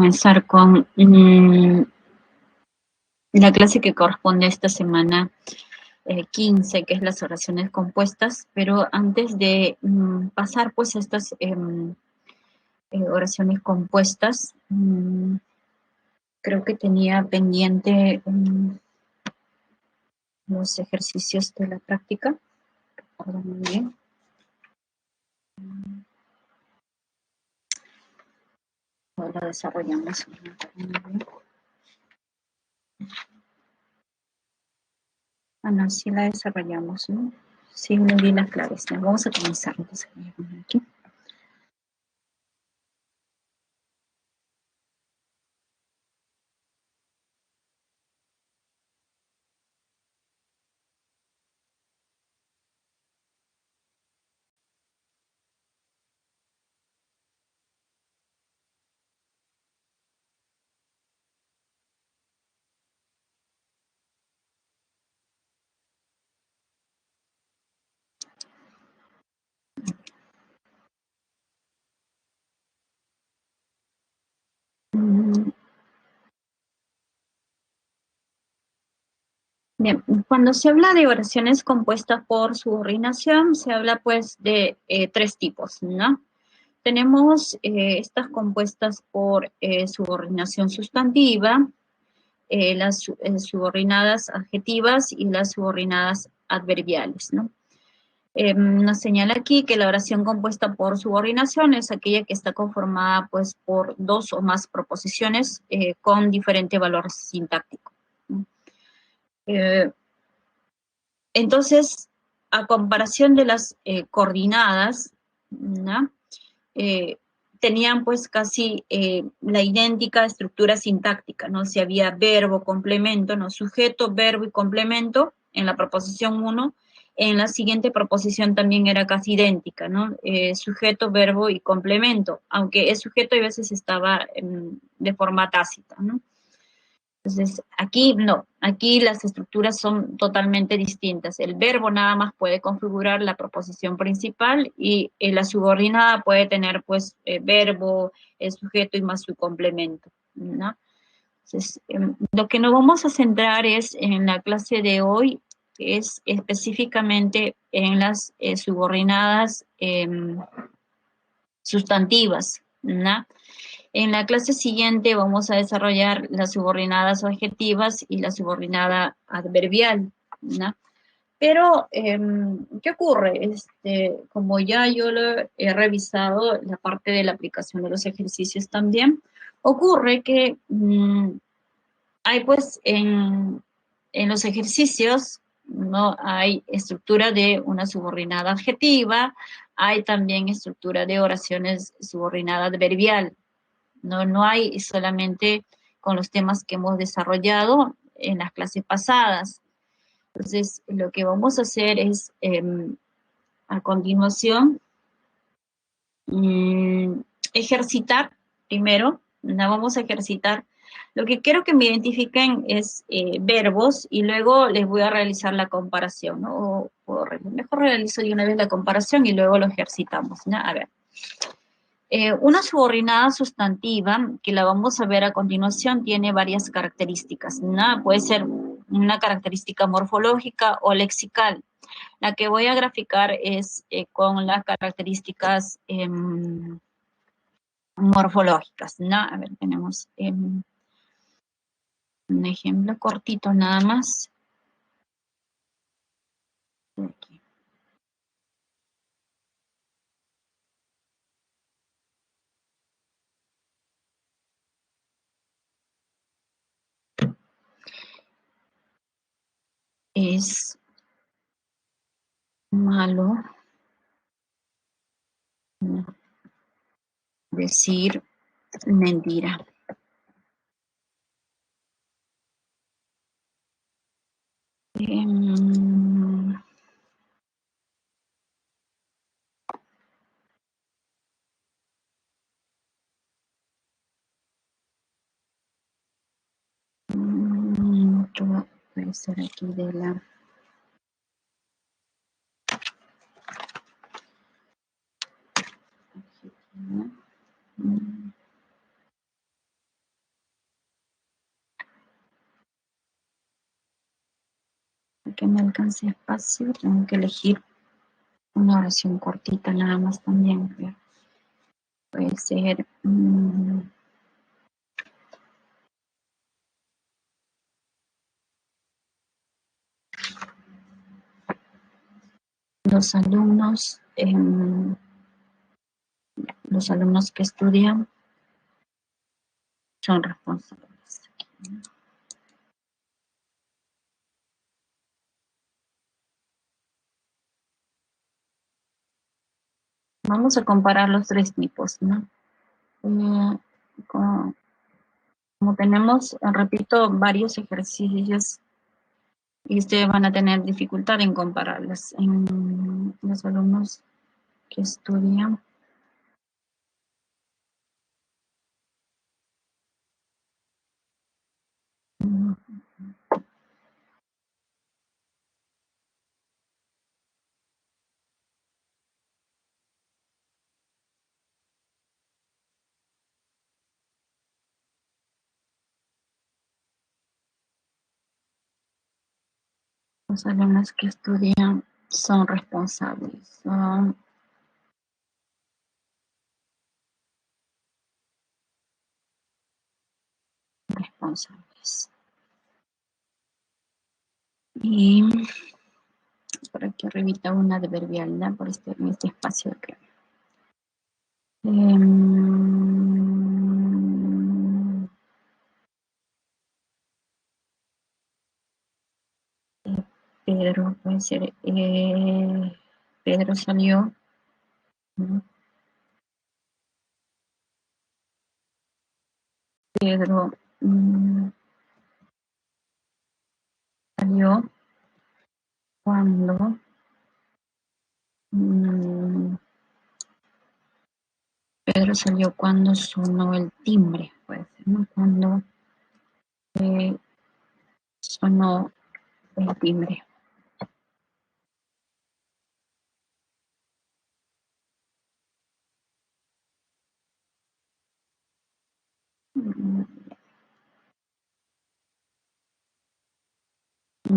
comenzar con la clase que corresponde a esta semana 15, que es las oraciones compuestas, pero antes de pasar pues a estas oraciones compuestas, creo que tenía pendiente los ejercicios de la práctica. Muy bien. Ahora desarrollamos. No, sí la desarrollamos, ¿no? Sí, me di las claves. ¿No? Vamos a comenzar. Entonces, aquí. Bien, cuando se habla de oraciones compuestas por subordinación, se habla pues de tres tipos, ¿no? Tenemos estas compuestas por subordinación sustantiva, las subordinadas adjetivas y las subordinadas adverbiales, ¿no? Nos señala aquí que la oración compuesta por subordinación es aquella que está conformada pues por dos o más proposiciones con diferente valor sintáctico, ¿no? Entonces, a comparación de las coordinadas, ¿no? Tenían pues casi la idéntica estructura sintáctica, ¿no? Si había verbo, complemento, ¿no? Sujeto, verbo y complemento en la proposición 1, en la siguiente proposición también era casi idéntica, ¿no? Sujeto, verbo y complemento, aunque el sujeto a veces estaba de forma tácita, ¿no? Entonces, aquí no, aquí las estructuras son totalmente distintas. El verbo nada más puede configurar la proposición principal y la subordinada puede tener pues verbo, el sujeto y más su complemento, ¿no? Entonces, lo que nos vamos a centrar es en la clase de hoy, que es específicamente en las subordinadas sustantivas, ¿no? En la clase siguiente vamos a desarrollar las subordinadas adjetivas y la subordinada adverbial, ¿no? Pero, ¿qué ocurre? Como ya yo lo he revisado, la parte de la aplicación de los ejercicios también, ocurre que hay pues en los ejercicios, ¿no? Hay estructura de una subordinada adjetiva, hay también estructura de oraciones subordinada adverbial. No hay solamente con los temas que hemos desarrollado en las clases pasadas. Entonces, lo que vamos a hacer es, a continuación, ejercitar primero, ¿no? Vamos a ejercitar. Lo que quiero que me identifiquen es verbos y luego les voy a realizar la comparación, ¿no? Mejor realizo de una vez la comparación y luego lo ejercitamos, ¿no? A ver. Una subordinada sustantiva, que la vamos a ver a continuación, tiene varias características, ¿no? Puede ser una característica morfológica o lexical. La que voy a graficar es con las características morfológicas, ¿no? A ver, tenemos un ejemplo cortito nada más. Aquí. Es malo decir mentira. Um, puede ser aquí de la... porque me alcance espacio, tengo que elegir una oración cortita nada más también. Puede ser... los alumnos, los alumnos que estudian son responsables. Vamos a comparar los tres tipos, ¿no? Como tenemos, repito, varios ejercicios y ustedes van a tener dificultad en compararlos en los alumnos que estudian. Los alumnos que estudian son responsables, son responsables. Y por aquí arribita una adverbialidad por en este espacio acá. Pedro, puede ser, Pedro salió, ¿no? Pedro salió cuando Pedro salió cuando sonó el timbre, puede ser, ¿no? Cuando sonó el timbre.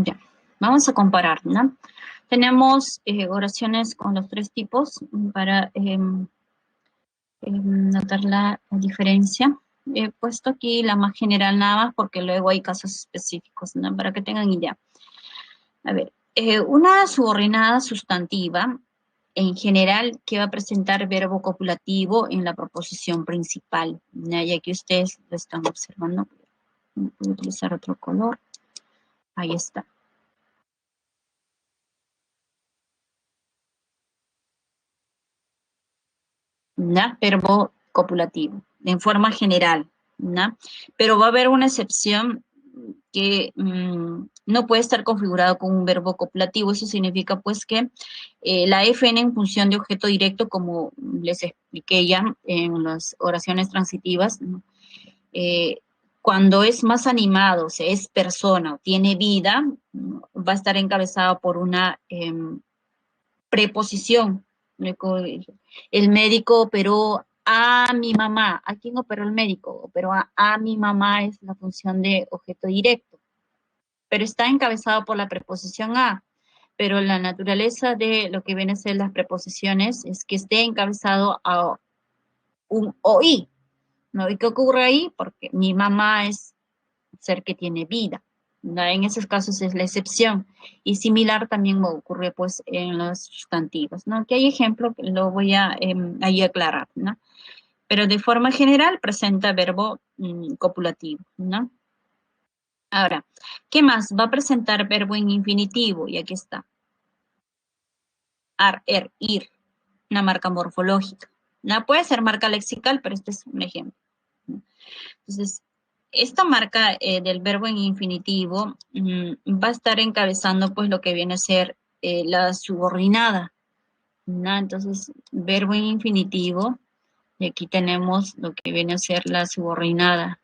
Ya, vamos a comparar, ¿no? Tenemos oraciones con los tres tipos para notar la diferencia. He puesto aquí la más general nada más porque luego hay casos específicos, ¿no? Para que tengan idea. A ver, una subordinada sustantiva, en general, que va a presentar verbo copulativo en la proposición principal, ¿no? Y aquí ustedes lo están observando. Voy a utilizar otro color. Ahí está. ¿No? Verbo copulativo, en forma general, ¿no? Pero va a haber una excepción que no puede estar configurado con un verbo copulativo. Eso significa pues que la FN en función de objeto directo, como les expliqué ya en las oraciones transitivas, ¿no? Cuando es más animado, o sea, es persona o tiene vida, ¿no? Va a estar encabezado por una preposición. El médico operó a mi mamá. ¿A quién operó el médico? Operó a mi mamá, es la función de objeto directo. Pero está encabezado por la preposición a. Pero la naturaleza de lo que viene a ser las preposiciones es que esté encabezado a un oí. ¿No? ¿Y qué ocurre ahí? Porque mi mamá es ser que tiene vida, ¿no? En esos casos es la excepción. Y similar también ocurre pues en los sustantivos, ¿no? Que hay ejemplo que lo voy a ahí aclarar, ¿no? Pero de forma general presenta verbo copulativo, ¿no? Ahora, ¿qué más? Va a presentar verbo en infinitivo, y aquí está. Ar, er, ir, una marca morfológica. No puede ser marca lexical, pero este es un ejemplo, ¿no? Entonces, esta marca del verbo en infinitivo va a estar encabezando pues lo que viene a ser la subordinada, ¿no? Entonces, verbo en infinitivo, y aquí tenemos lo que viene a ser la subordinada,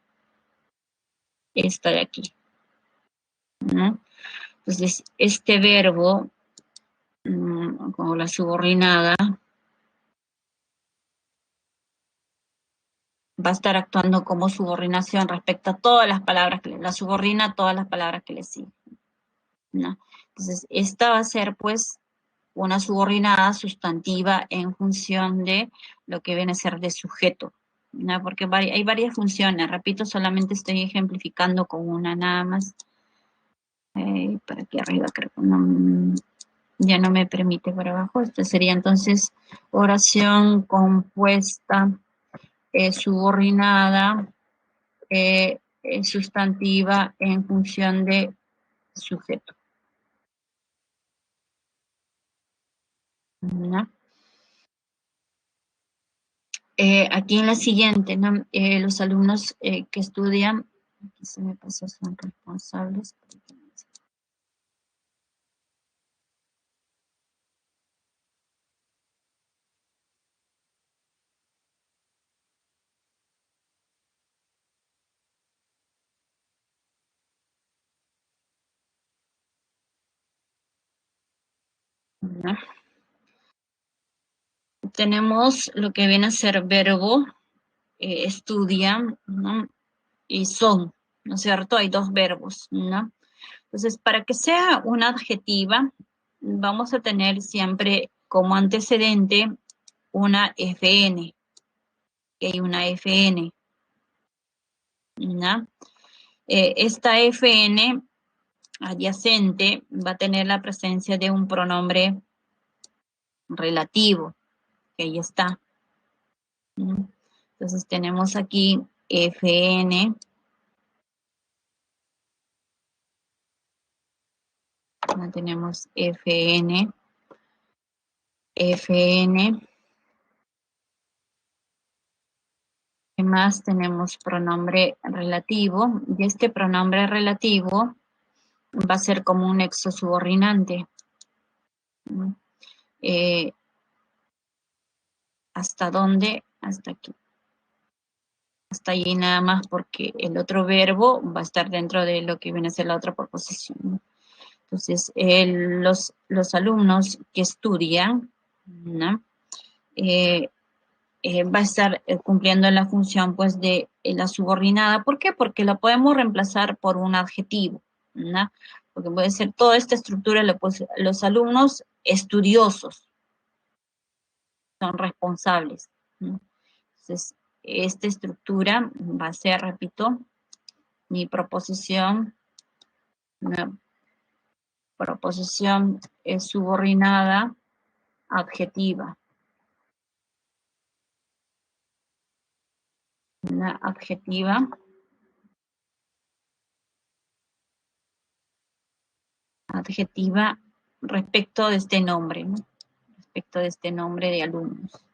esta de aquí, ¿no? Entonces, este verbo, como la subordinada, va a estar actuando como subordinación respecto a todas las palabras que la subordina a todas las palabras que le siguen, ¿no? Entonces, esta va a ser, pues, una subordinada sustantiva en función de lo que viene a ser de sujeto, ¿no? Porque hay varias funciones. Repito, solamente estoy ejemplificando con una nada más. Para aquí arriba creo que ya no me permite para abajo. Esta sería entonces oración compuesta subordinada sustantiva en función de sujeto, ¿no? Aquí en la siguiente, ¿no? Los alumnos que estudian, aquí se me pasó, son responsables. ¿No? Tenemos lo que viene a ser verbo, estudian, ¿no? Y son, ¿no es cierto? Hay dos verbos, ¿no? Entonces, para que sea una adjetiva, vamos a tener siempre como antecedente una FN, que hay una FN, ¿no? Esta FN adyacente va a tener la presencia de un pronombre relativo, que ahí está, ¿no? Entonces tenemos aquí FN, tenemos FN, FN, ¿qué más? Tenemos pronombre relativo, y este pronombre relativo va a ser como un nexo subordinante, ¿no? ¿Hasta dónde? Hasta aquí. Hasta allí nada más porque el otro verbo va a estar dentro de lo que viene a ser la otra proposición, ¿no? Entonces, los alumnos que estudian, ¿no? Va a estar cumpliendo la función pues de la subordinada. ¿Por qué? Porque la podemos reemplazar por un adjetivo, ¿no? Porque puede ser toda esta estructura, los alumnos estudiosos son responsables, ¿no? Entonces, esta estructura va a ser, repito, mi proposición, una proposición es subordinada adjetiva, una adjetiva respecto de este nombre, ¿no? Respecto de este nombre de alumnos,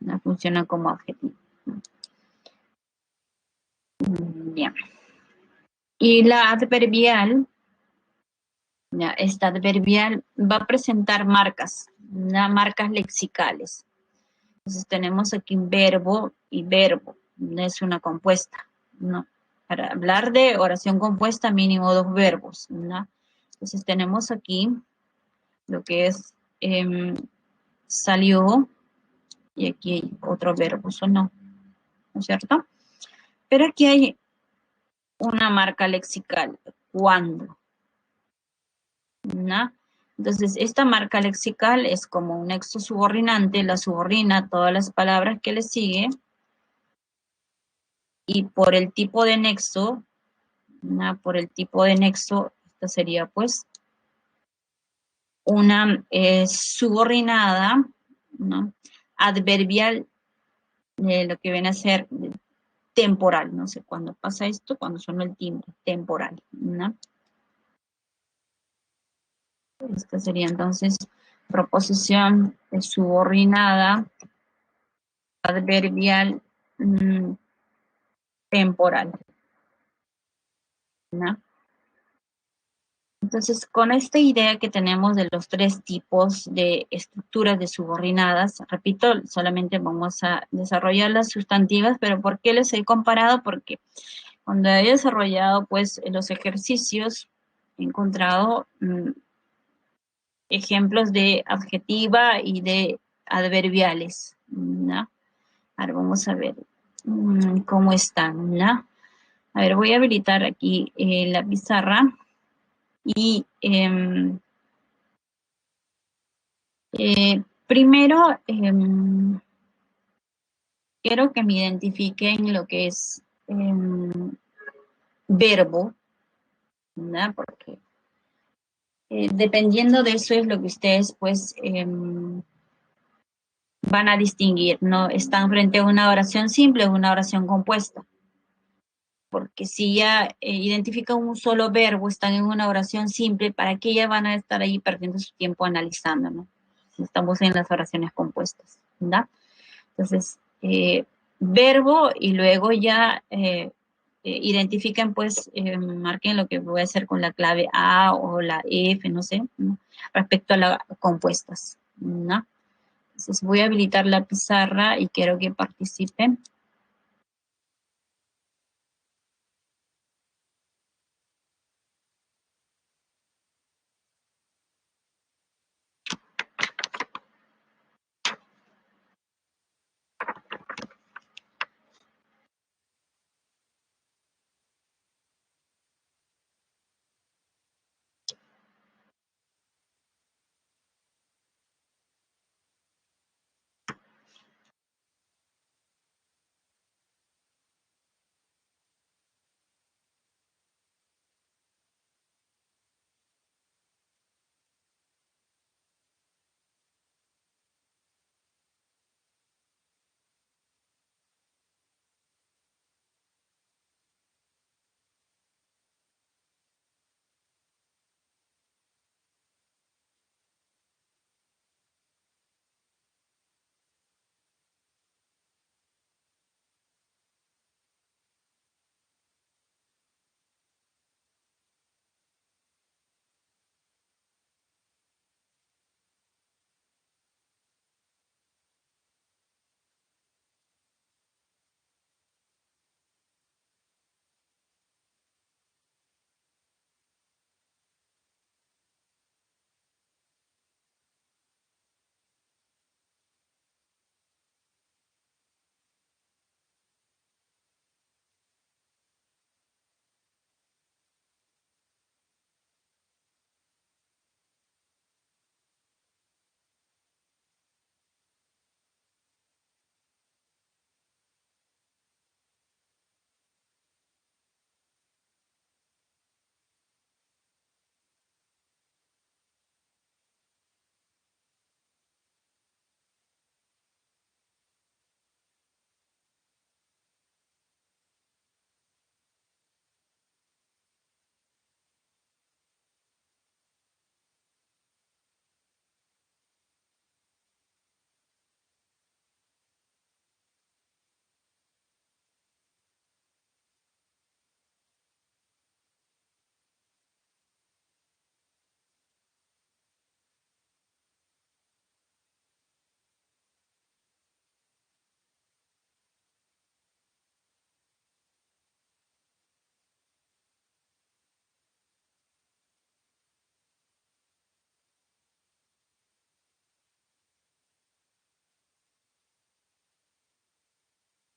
¿no? Funciona como adjetivo, ¿no? Bien. Y la adverbial, ¿ya? Esta adverbial va a presentar marcas, ¿no? Marcas lexicales. Entonces tenemos aquí un verbo y verbo, no es una compuesta, ¿no? Para hablar de oración compuesta, mínimo dos verbos, ¿no? Entonces tenemos aquí lo que es salió, y aquí hay otro verbo, sonó, ¿no es cierto? Pero aquí hay una marca lexical, cuando, ¿no? Entonces, esta marca lexical es como un nexo subordinante, la subordina a todas las palabras que le sigue, y por el tipo de nexo, ¿no? Por el tipo de nexo, esta sería pues una subordinada, ¿no? Adverbial, lo que viene a ser temporal, no sé cuándo pasa esto, cuando suena el timbre, temporal, ¿no? Esta sería entonces proposición subordinada adverbial temporal, ¿no? Entonces, con esta idea que tenemos de los tres tipos de estructuras de subordinadas, repito, solamente vamos a desarrollar las sustantivas, pero ¿por qué les he comparado? Porque cuando he desarrollado, pues, los ejercicios, he encontrado ejemplos de adjetiva y de adverbiales, ¿no? Ahora vamos a ver cómo están, ¿no? A ver, voy a habilitar aquí la pizarra y Primero, quiero que me identifiquen lo que es verbo, ¿verdad? Porque dependiendo de eso es lo que ustedes pues van a distinguir, ¿no? Están frente a una oración simple o una oración compuesta. Porque si ya identifican un solo verbo, están en una oración simple, ¿para qué ya van a estar ahí perdiendo su tiempo analizando, ¿no? Si estamos en las oraciones compuestas, ¿verdad? Entonces, verbo y luego ya identifican, pues, marquen lo que voy a hacer con la clave A o la F, no sé, ¿no? Respecto a las compuestas, ¿no? Entonces, voy a habilitar la pizarra y quiero que participen.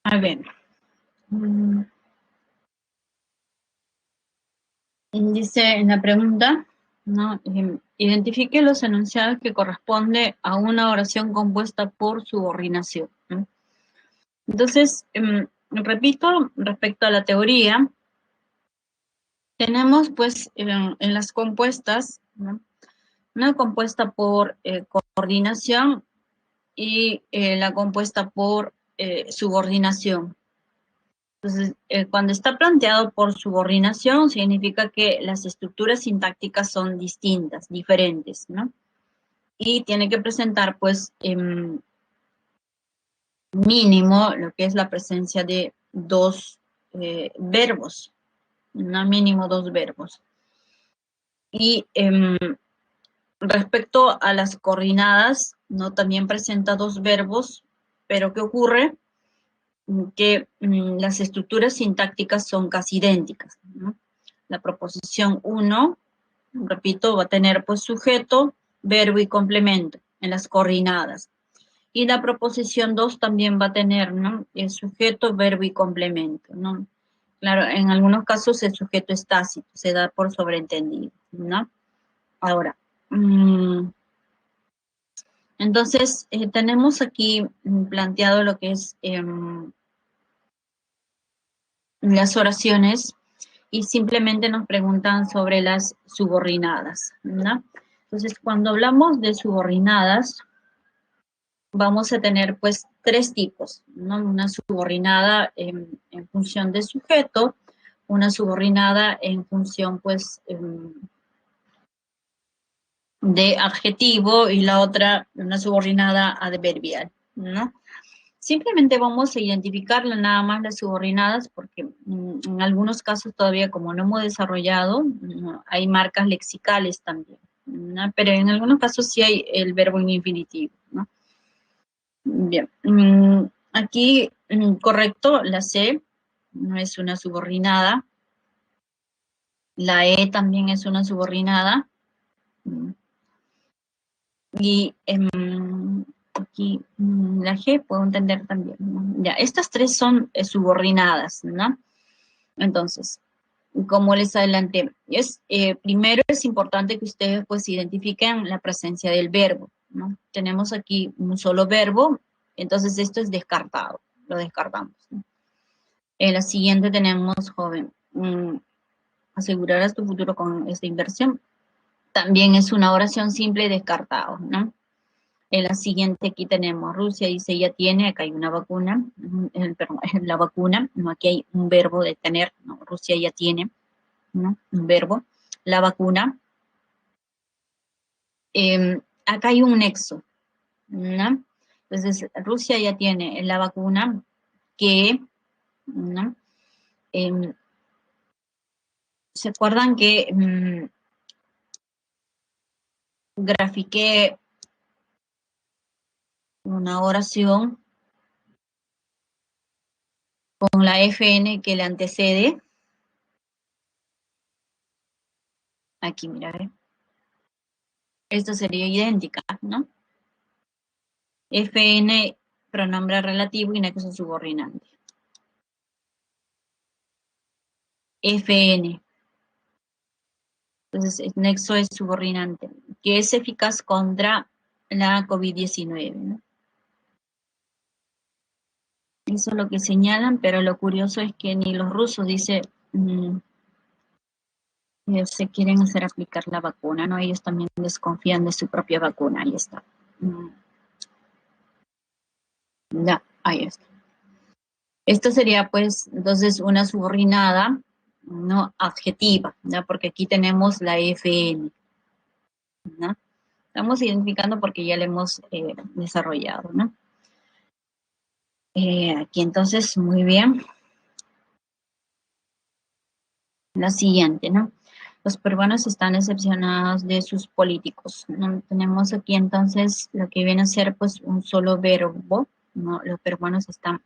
A ver. mm, Dice en la pregunta, ¿no? Identifique los enunciados que corresponde a una oración compuesta por subordinación, ¿no? Entonces, repito, respecto a la teoría, tenemos pues en las compuestas, ¿no? Una compuesta por coordinación y la compuesta por subordinación. Entonces, cuando está planteado por subordinación, significa que las estructuras sintácticas son distintas, diferentes, ¿no? Y tiene que presentar, pues, mínimo lo que es la presencia de dos verbos, ¿no? Mínimo dos verbos. Y respecto a las coordinadas, ¿no? También presenta dos verbos, pero ¿qué ocurre? Que las estructuras sintácticas son casi idénticas, ¿no? La proposición 1, repito, va a tener pues sujeto, verbo y complemento en las coordinadas. Y la proposición 2 también va a tener, ¿no? El sujeto, verbo y complemento, ¿no? Claro, en algunos casos el sujeto es tácito, se da por sobreentendido, ¿no? Ahora, Entonces, tenemos aquí planteado lo que es las oraciones y simplemente nos preguntan sobre las subordinadas, ¿no? Entonces, cuando hablamos de subordinadas, vamos a tener pues tres tipos, ¿no? Una subordinada en función de sujeto, una subordinada en función pues de adjetivo y la otra una subordinada adverbial, ¿no? Simplemente vamos a identificarla nada más las subordinadas porque en algunos casos todavía como no hemos desarrollado, hay marcas lexicales también, ¿no? Pero en algunos casos sí hay el verbo en infinitivo, ¿no? Bien, aquí correcto, la C no es una subordinada, la E también es una subordinada, y aquí la G puedo entender también, ¿no? Ya, estas tres son subordinadas, ¿no? Entonces, como les adelanté, primero es importante que ustedes pues identifiquen la presencia del verbo, ¿no? Tenemos aquí un solo verbo, entonces esto es descartado, lo descartamos, ¿no? En la siguiente tenemos, joven, asegurarás tu futuro con esta inversión. También es una oración simple y descartado, ¿no? En la siguiente aquí tenemos, Rusia dice ya tiene, acá hay una vacuna, perdón, la vacuna, no, aquí hay un verbo de tener, ¿no? Rusia ya tiene, ¿no? Un verbo, la vacuna. Acá hay un nexo, ¿no? Entonces, Rusia ya tiene la vacuna que, ¿no? ¿Se acuerdan que grafiqué una oración con la FN que le antecede? Aquí, mira, ¿ve? Esto sería idéntica, ¿no? FN, pronombre relativo y nexo subordinante. FN. Entonces, el nexo es subordinante, que es eficaz contra la COVID-19, ¿no? Eso es lo que señalan, pero lo curioso es que ni los rusos, dice, ellos se quieren hacer aplicar la vacuna, ¿no? Ellos también desconfían de su propia vacuna, ahí está. Ya, ahí está. Esto sería, pues, entonces una subordinada, no adjetiva, ¿no? Porque aquí tenemos la FN, ¿no? Estamos identificando porque ya la hemos desarrollado, ¿no? Aquí entonces, muy bien. La siguiente, ¿no? Los peruanos están decepcionados de sus políticos, ¿no? Tenemos aquí entonces lo que viene a ser pues un solo verbo, ¿no? Los peruanos están,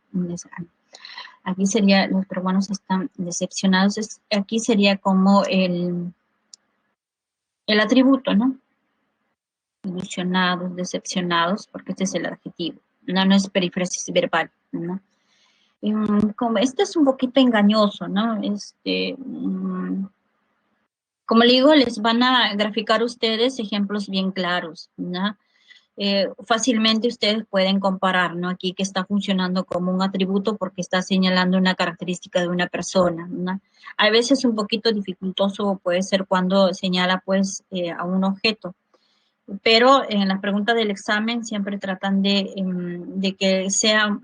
aquí sería, los peruanos están decepcionados, aquí sería como el atributo, ¿no? Ilusionados, decepcionados, porque este es el adjetivo, no es perífrasis verbal, ¿no? Como este es un poquito engañoso, ¿no? Como le digo, les van a graficar ustedes ejemplos bien claros, ¿no? Fácilmente ustedes pueden comparar, ¿no? Aquí que está funcionando como un atributo porque está señalando una característica de una persona, ¿no? A veces un poquito dificultoso puede ser cuando señala, pues, a un objeto, pero en las preguntas del examen siempre tratan de que sea,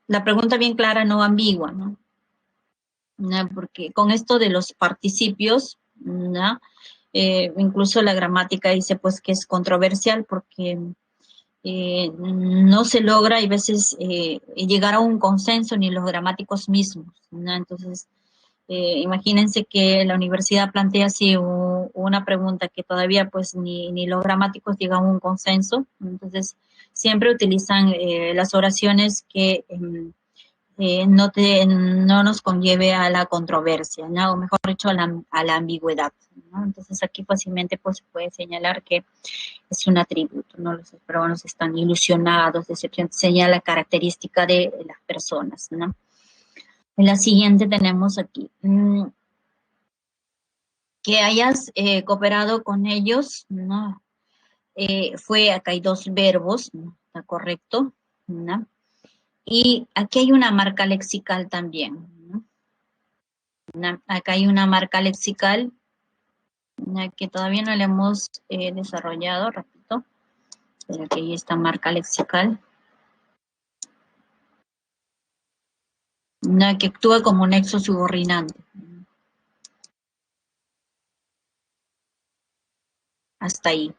la pregunta bien clara, no ambigua, ¿no? ¿No? Porque con esto de los participios, ¿no? Incluso la gramática dice pues que es controversial porque no se logra a veces llegar a un consenso ni los gramáticos mismos, ¿no? Entonces, imagínense que la universidad plantea así una pregunta que todavía pues ni los gramáticos llegan a un consenso, entonces siempre utilizan las oraciones que no nos conlleve a la controversia, ¿no? O mejor dicho, a la ambigüedad, ¿no? Entonces aquí fácilmente pues, se puede señalar que es un atributo, ¿no? Los peruanos están ilusionados, señala la característica de las personas, ¿no? En la siguiente tenemos aquí, que hayas cooperado con ellos, ¿no? Acá hay dos verbos, ¿no? ¿Está correcto? ¿No? Y aquí hay una marca lexical también, ¿no? Acá hay una marca lexical, ¿no? Que todavía no la hemos desarrollado, repito, pero aquí hay esta marca lexical, ¿no? Que actúa como nexo subordinante. Hasta ahí.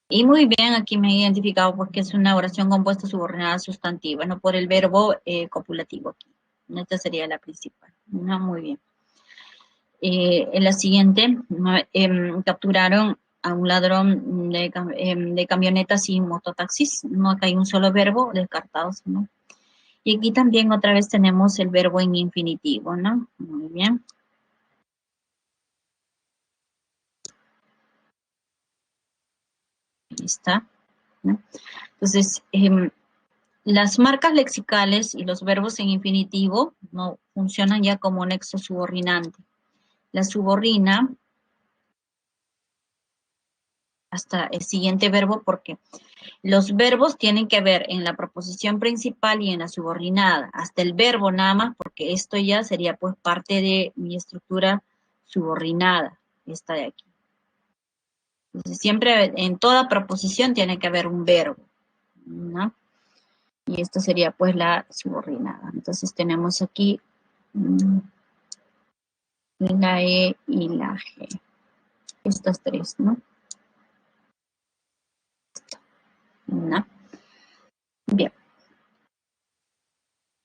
Y muy bien, aquí me he identificado porque es una oración compuesta subordinada sustantiva, no por el verbo copulativo aquí. Esta sería la principal. No, muy bien. En la siguiente, capturaron a un ladrón de camionetas y mototaxis. No, acá hay un solo verbo, descartados, ¿no? Y aquí también otra vez tenemos el verbo en infinitivo, ¿no? Muy bien. Ahí está, ¿no? Entonces, las marcas lexicales y los verbos en infinitivo no funcionan ya como nexo subordinante. La subordina hasta el siguiente verbo porque los verbos tienen que ver en la proposición principal y en la subordinada, hasta el verbo nada más, porque esto ya sería pues parte de mi estructura subordinada, esta de aquí. Entonces siempre en toda proposición tiene que haber un verbo, ¿no? Y esto sería pues la subordinada. Entonces tenemos aquí la E y la G, estas tres, ¿no? ¿No? Bien.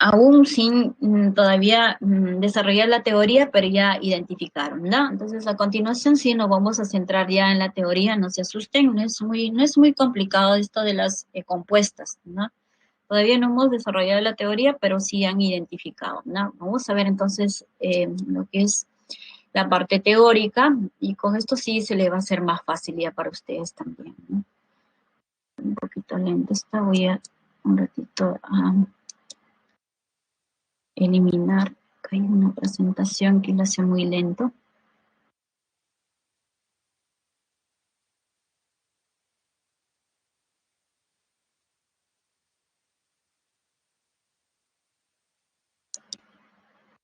Aún sin todavía desarrollar la teoría, pero ya identificaron, ¿no? Entonces, a continuación sí nos vamos a centrar ya en la teoría, no se asusten, no es muy complicado esto de las compuestas, ¿no? Todavía no hemos desarrollado la teoría, pero sí han identificado, ¿no? Vamos a ver entonces lo que es la parte teórica, y con esto sí se le va a hacer más fácil ya para ustedes también, ¿no? Un poquito lenta esta, voy a un ratito a eliminar. Acá hay una presentación que lo hace muy lento.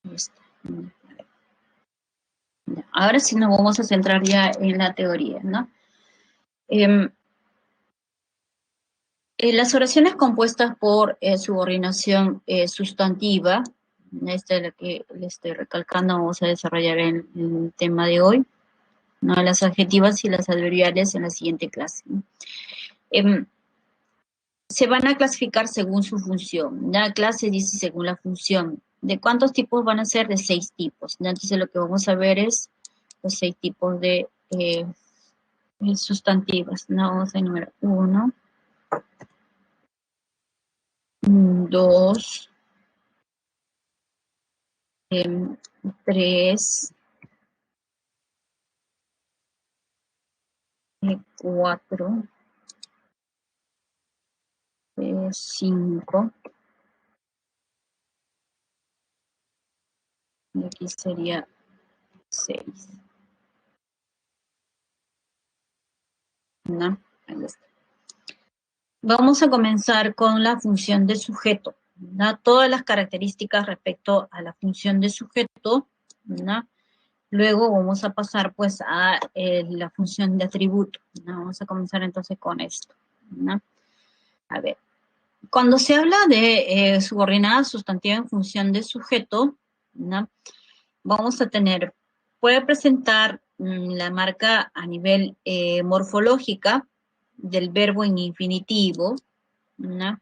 Ahí está. Ahora sí nos vamos a centrar ya en la teoría, ¿no? Eh, las oraciones compuestas por subordinación sustantiva, esta es la que le estoy recalcando, vamos a desarrollar en el tema de hoy, ¿no? Las adjetivas y las adverbiales en la siguiente clase, ¿no? Se van a clasificar según su función. La clase dice según la función. ¿De cuántos tipos van a ser? De 6 tipos. Entonces lo que vamos a ver es los 6 tipos de sustantivas. ¿No? Vamos a enumerar 1, 2, 3, 4, 5, y aquí sería 6. ¿No? Ahí está. Vamos a comenzar con la función de sujeto, ¿no? Todas las características respecto a la función de sujeto, ¿no? Luego vamos a pasar pues a la función de atributo, ¿no? Vamos a comenzar entonces con esto, ¿no? A ver, cuando se habla de subordinada sustantiva en función de sujeto, ¿no? Vamos a tener, puede presentar la marca a nivel morfológica del verbo en infinitivo, ¿no?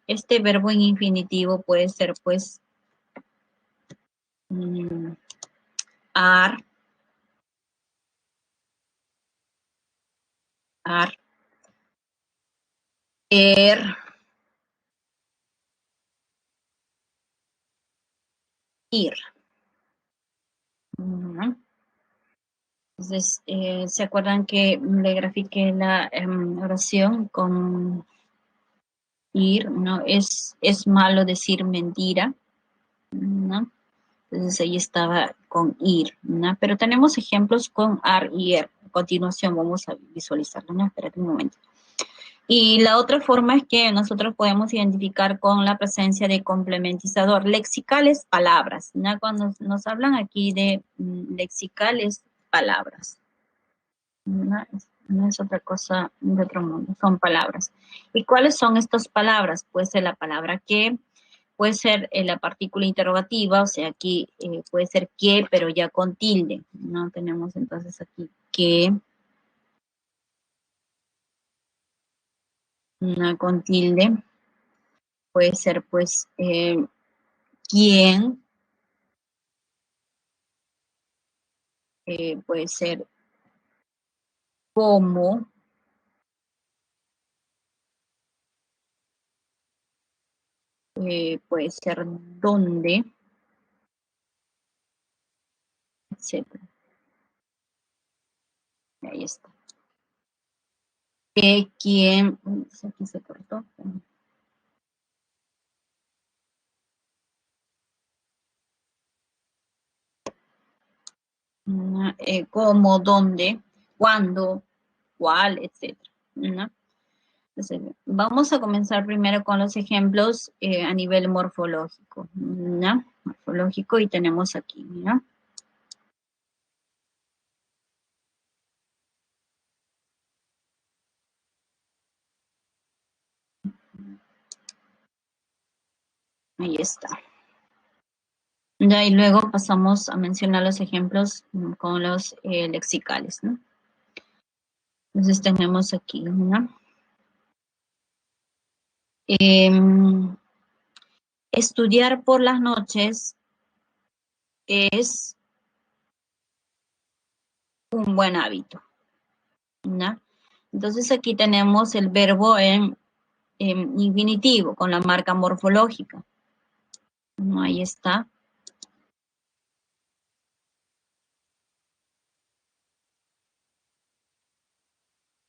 Este verbo en infinitivo puede ser, pues, ar, ar, er, ir, ¿no? Entonces, ¿se acuerdan que le grafiqué la oración con ir, ¿no? Es malo decir mentira, ¿no? Entonces ahí estaba con ir, ¿no? Pero tenemos ejemplos con ar y er. A continuación vamos a visualizarlo, ¿no? Espérate un momento. Y la otra forma es que nosotros podemos identificar con la presencia de complementizador. Lexicales, palabras, ¿no? Cuando nos hablan aquí de lexicales, palabras. ¿No? No es otra cosa de otro mundo, son palabras. ¿Y cuáles son estas palabras? Puede ser la palabra que, puede ser la partícula interrogativa, o sea, aquí puede ser que, pero ya con tilde, ¿no? Tenemos entonces aquí que, una con tilde, puede ser pues quién, puede ser cómo, puede ser dónde, etcétera. Ahí está. Que, quién, aquí se cortó. Cómo, dónde, cuándo, cuál, etcétera, ¿no? Entonces, vamos a comenzar primero con los ejemplos a nivel morfológico, ¿no? Morfológico, y tenemos aquí, ¿no? Ahí está. Ya, y luego pasamos a mencionar los ejemplos con los lexicales, ¿no? Entonces tenemos aquí, ¿no? Em, estudiar por las noches es un buen hábito, ¿no? Entonces aquí tenemos el verbo en infinitivo con la marca morfológica, ¿no? Ahí está.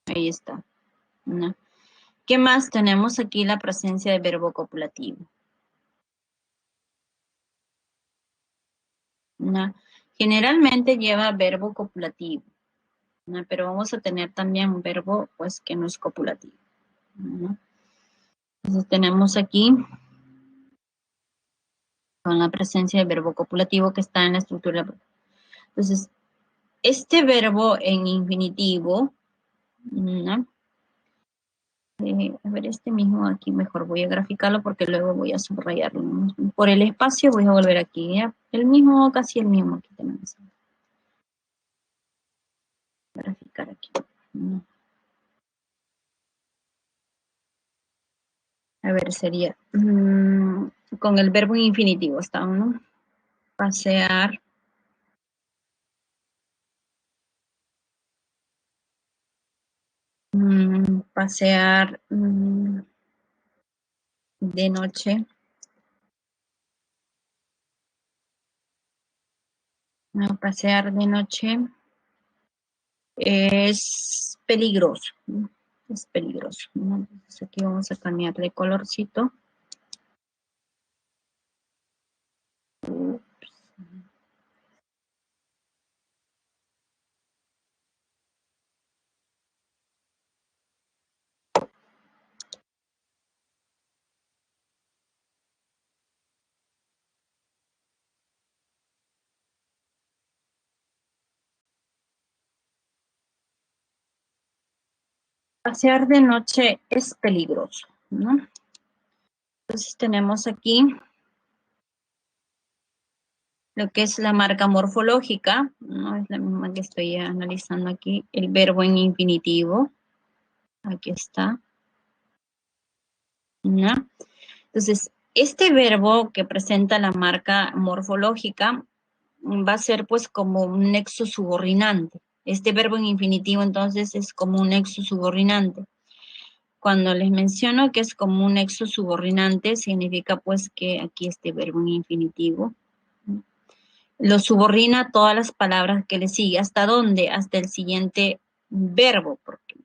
Ahí está, ¿no? ¿Qué más? Tenemos aquí la presencia del verbo copulativo, ¿no? Generalmente lleva verbo copulativo, ¿no? Pero vamos a tener también un verbo, pues, que no es copulativo, ¿no? Entonces tenemos aquí con la presencia del verbo copulativo que está en la estructura. Entonces, este verbo en infinitivo, ¿no? A ver, este mismo aquí mejor voy a graficarlo porque luego voy a subrayarlo, ¿no? Por el espacio voy a volver aquí, ¿ya? El mismo, casi el mismo aquí tenemos. Graficar aquí, ¿no? A ver, sería con el verbo en infinitivo, está, ¿no? Pasear, pasear de noche, no, pasear de noche es peligroso, ¿no? Es peligroso, ¿no? Entonces aquí vamos a cambiarle colorcito. Pasear de noche es peligroso, ¿no? Entonces tenemos aquí lo que es la marca morfológica, ¿no? Es la misma que estoy analizando aquí, el verbo en infinitivo, aquí está, ¿no? Entonces, este verbo que presenta la marca morfológica va a ser pues como un nexo subordinante. Este verbo en infinitivo entonces es como un nexo subordinante. Cuando les menciono que es como un nexo subordinante, significa pues que aquí este verbo en infinitivo lo subordina a todas las palabras que le sigue. ¿Hasta dónde? Hasta el siguiente verbo, porque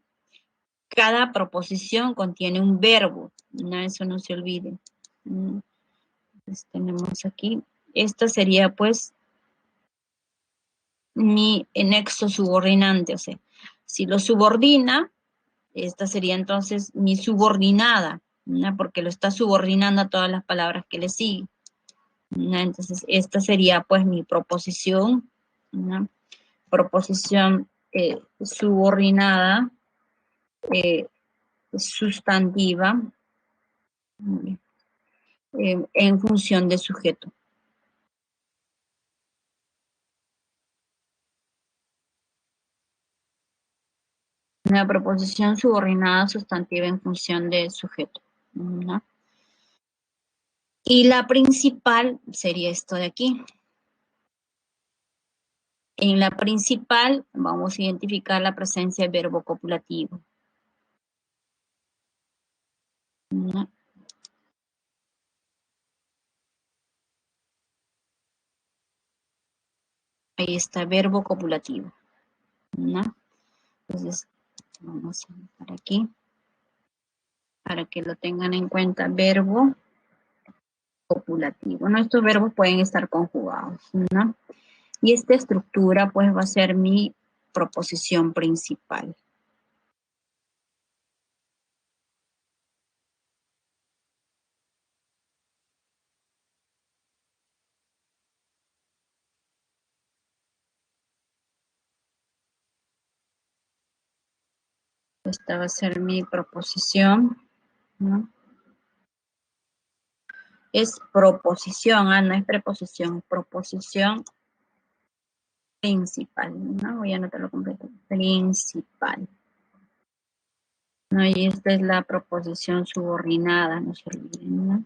cada proposición contiene un verbo, no, eso no se olvide. Entonces tenemos aquí Esta sería pues mi nexo subordinante, o sea, si lo subordina, esta sería entonces mi subordinada, ¿no? Porque lo está subordinando a todas las palabras que le siguen, ¿no? Entonces, esta sería pues mi proposición, ¿no? Proposición subordinada eh, sustantiva en función de sujeto. Una proposición subordinada sustantiva en función de sujeto, ¿no? Y la principal sería esto de aquí. En la principal vamos a identificar la presencia del verbo copulativo, ¿no? Ahí está, verbo copulativo, ¿no? Entonces, vamos a anotar aquí para que lo tengan en cuenta, verbo copulativo, ¿no? Estos verbos pueden estar conjugados, ¿no? Y esta estructura, pues, va a ser mi proposición principal. Esta va a ser mi proposición, ¿no? Es proposición, no es preposición, proposición principal, ¿no? Voy a anotarlo completo, principal. ¿No? Y esta es la proposición subordinada, no se olviden, ¿no?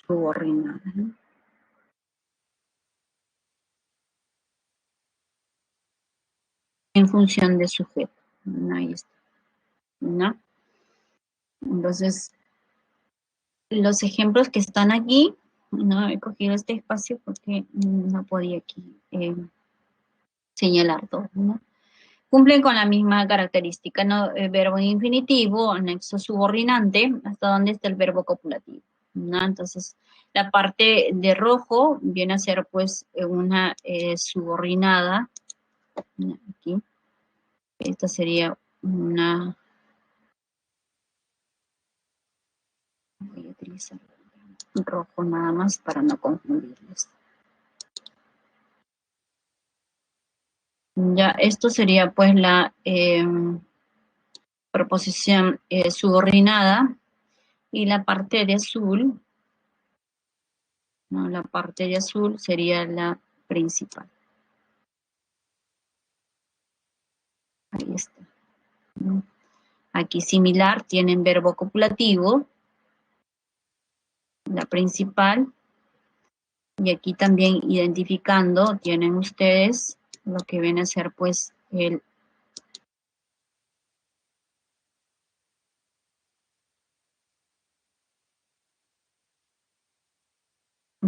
Subordinada, ¿no? En función de sujeto, ¿no? Ahí está, ¿no? Entonces, los ejemplos que están aquí, no he cogido este espacio porque no podía aquí señalar todo, ¿no? Cumplen con la misma característica, ¿no? El verbo infinitivo, anexo subordinante, hasta donde está el verbo copulativo, ¿no? Entonces, la parte de rojo viene a ser, pues, una subordinada, ¿no? Aquí. Esta sería una... Voy a utilizar rojo nada más para no confundirles. Ya, esto sería, pues, la proposición subordinada, y la parte de azul, ¿no? La parte de azul sería la principal. Ahí está, ¿no? Aquí similar, tienen verbo copulativo, la principal, y aquí también identificando, tienen ustedes lo que viene a ser pues el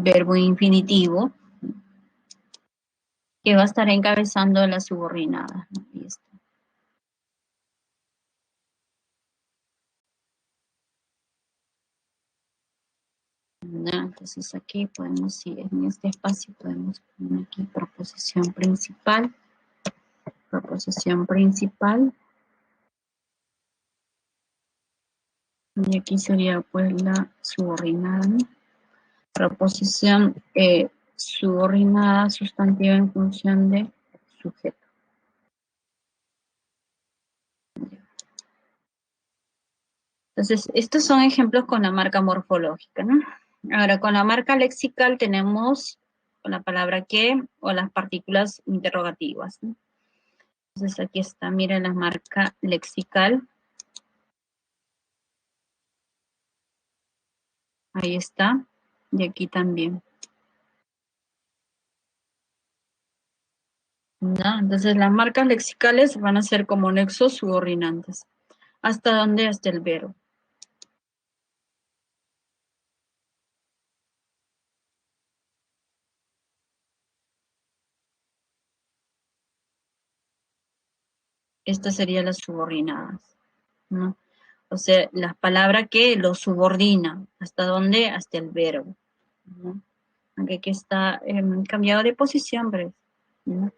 verbo infinitivo, que va a estar encabezando la subordinada, ¿no? Ahí está. ¿No? Entonces aquí podemos, si en este espacio podemos poner aquí proposición principal, y aquí sería pues la subordinada, ¿no? Proposición subordinada sustantiva en función de sujeto. Entonces, estos son ejemplos con la marca morfológica, ¿no? Ahora, con la marca lexical tenemos con la palabra que o las partículas interrogativas, ¿no? Entonces, aquí está, miren la marca lexical. Ahí está. Y aquí también, ¿no? Entonces, las marcas lexicales van a ser como nexos subordinantes. ¿Hasta dónde? Hasta el verbo. Estas serían las subordinadas, ¿no? O sea, la palabra que lo subordina. ¿Hasta dónde? Hasta el verbo, ¿no? Aunque aquí está cambiado de posición, pero, ¿no?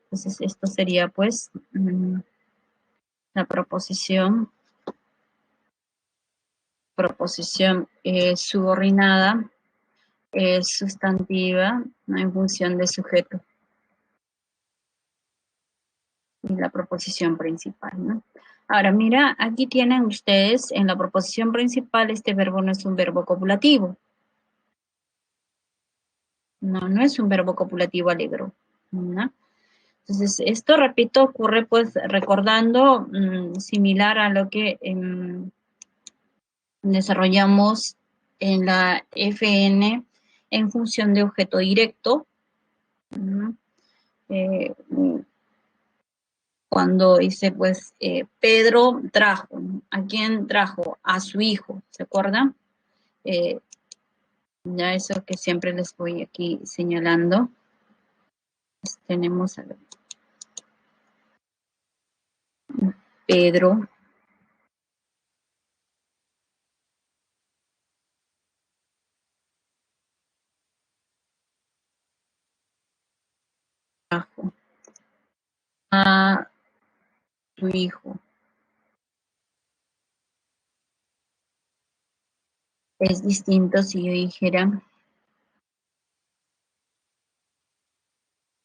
Entonces, esto sería, pues, la proposición subordinada, sustantiva, ¿no? En función de sujeto. Y la proposición principal, ¿no? Ahora, mira, aquí tienen ustedes en la proposición principal, este verbo no es un verbo copulativo. No es un verbo copulativo alegro, ¿no? Entonces, esto, repito, ocurre pues recordando similar a lo que desarrollamos en la FN en función de objeto directo, ¿no? Cuando dice, pues, Pedro trajo. ¿A quién trajo? A su hijo, ¿se acuerdan? Ya eso que siempre les voy aquí señalando. Pues, tenemos a Pedro trajo a su hijo. Es distinto si yo dijera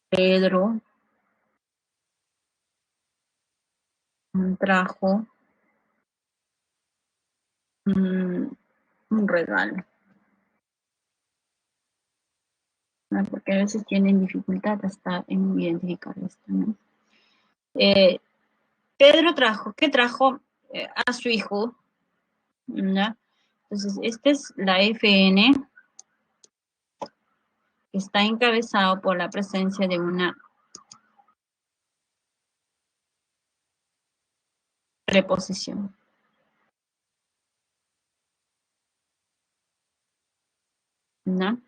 Pedro trajo un regalo, ¿no? Porque a veces tienen dificultad hasta en identificar esto, ¿no? Pedro trajo, ¿qué trajo? A su hijo, ¿no? Entonces, esta es la FN, que está encabezado por la presencia de una preposición, ¿no?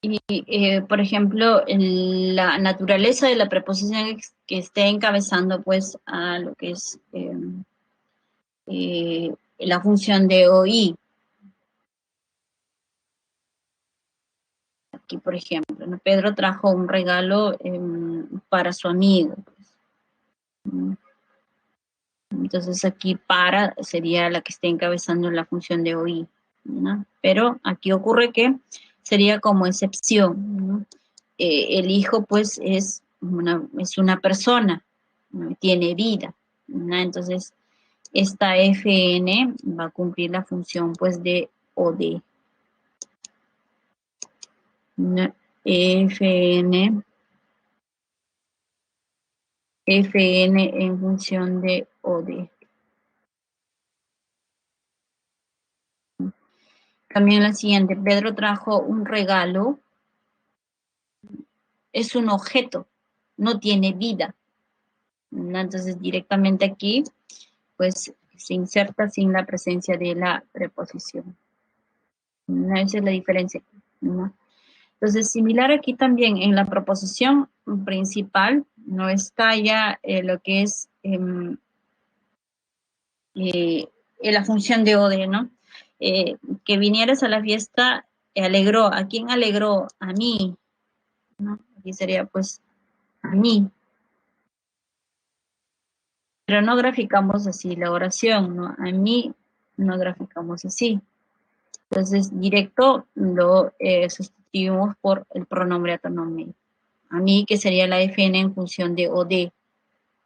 Y, por ejemplo, la naturaleza de la preposición que esté encabezando, pues, a lo que es la función de OI. Aquí, por ejemplo, ¿no? Pedro trajo un regalo para su amigo, pues, ¿no? Entonces aquí para sería la que esté encabezando la función de OI, ¿no? Pero aquí ocurre que sería como excepción, ¿no? El hijo pues es una persona, ¿no? Tiene vida, ¿no? Entonces esta FN va a cumplir la función pues de OD, ¿no? FN en función de OD. También la siguiente, Pedro trajo un regalo, es un objeto, no tiene vida, ¿no? Entonces directamente aquí, pues se inserta sin la presencia de la preposición, ¿no? Esa es la diferencia, ¿no? Entonces, similar aquí también en la proposición principal, no está ya lo que es la función de ode, ¿no? Que vinieras a la fiesta, alegró. ¿A quién alegró? A mí, ¿no? Aquí sería pues a mí. Pero no graficamos así la oración, ¿no? A mí no graficamos así. Entonces, directo lo sustituimos por el pronombre autonomio. A mí, que sería la FN en función de o de,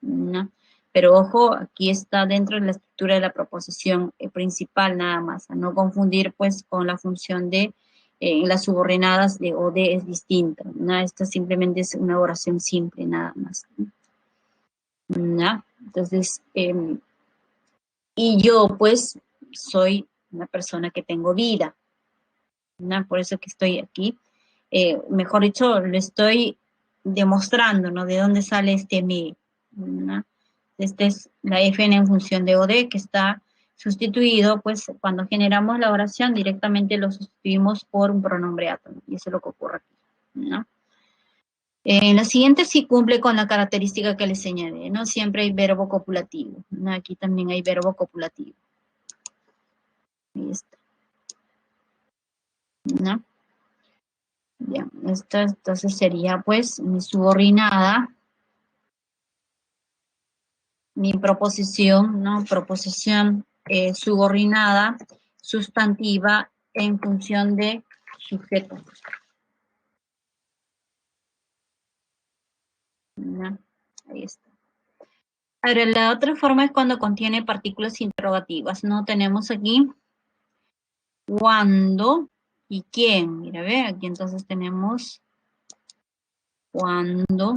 ¿no? Pero ojo, aquí está dentro de la estructura de la proposición principal nada más, a no confundir pues con la función de las subordinadas de o de es distinta, ¿no? Esta simplemente es una oración simple nada más, ¿no? Entonces, y yo pues soy una persona que tengo vida, ¿no? Por eso que estoy aquí. Mejor dicho, lo estoy demostrando, ¿no? De dónde sale este me, ¿no? Esta es la FN en función de OD, que está sustituido, pues cuando generamos la oración directamente lo sustituimos por un pronombre átomo, y eso es lo que ocurre aquí, ¿no? En la siguiente sí cumple con la característica que les señalé, ¿no? Siempre hay verbo copulativo, ¿no? Aquí también hay verbo copulativo. Ahí está, ¿no? Bien, esta entonces sería pues mi subordinada, mi proposición, ¿no? Proposición subordinada, sustantiva en función de sujeto, ¿no? Ahí está. Ahora, la otra forma es cuando contiene partículas interrogativas, ¿no? Tenemos aquí cuándo y quién. Mira, ve, aquí entonces tenemos cuándo.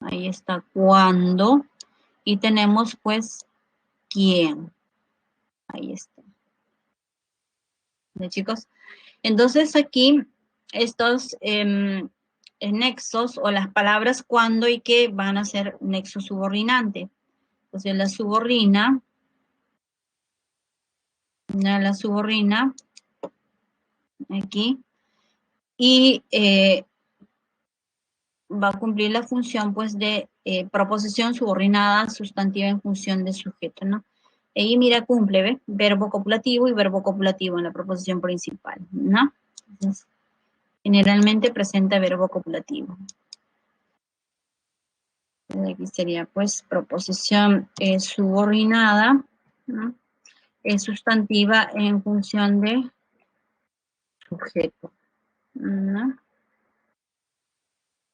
Ahí está cuándo. Y tenemos pues quién. Ahí está. ¿De chicos? Entonces aquí estos nexos o las palabras cuándo y qué van a ser nexo subordinante. Entonces la subordina aquí y va a cumplir la función pues de proposición subordinada sustantiva en función de sujeto, ¿no? Y mira, cumple, ¿ve? Verbo copulativo y verbo copulativo en la proposición principal, ¿no? Entonces, generalmente presenta verbo copulativo. Aquí sería pues proposición subordinada, ¿no? Es sustantiva en función de sujeto, ¿no?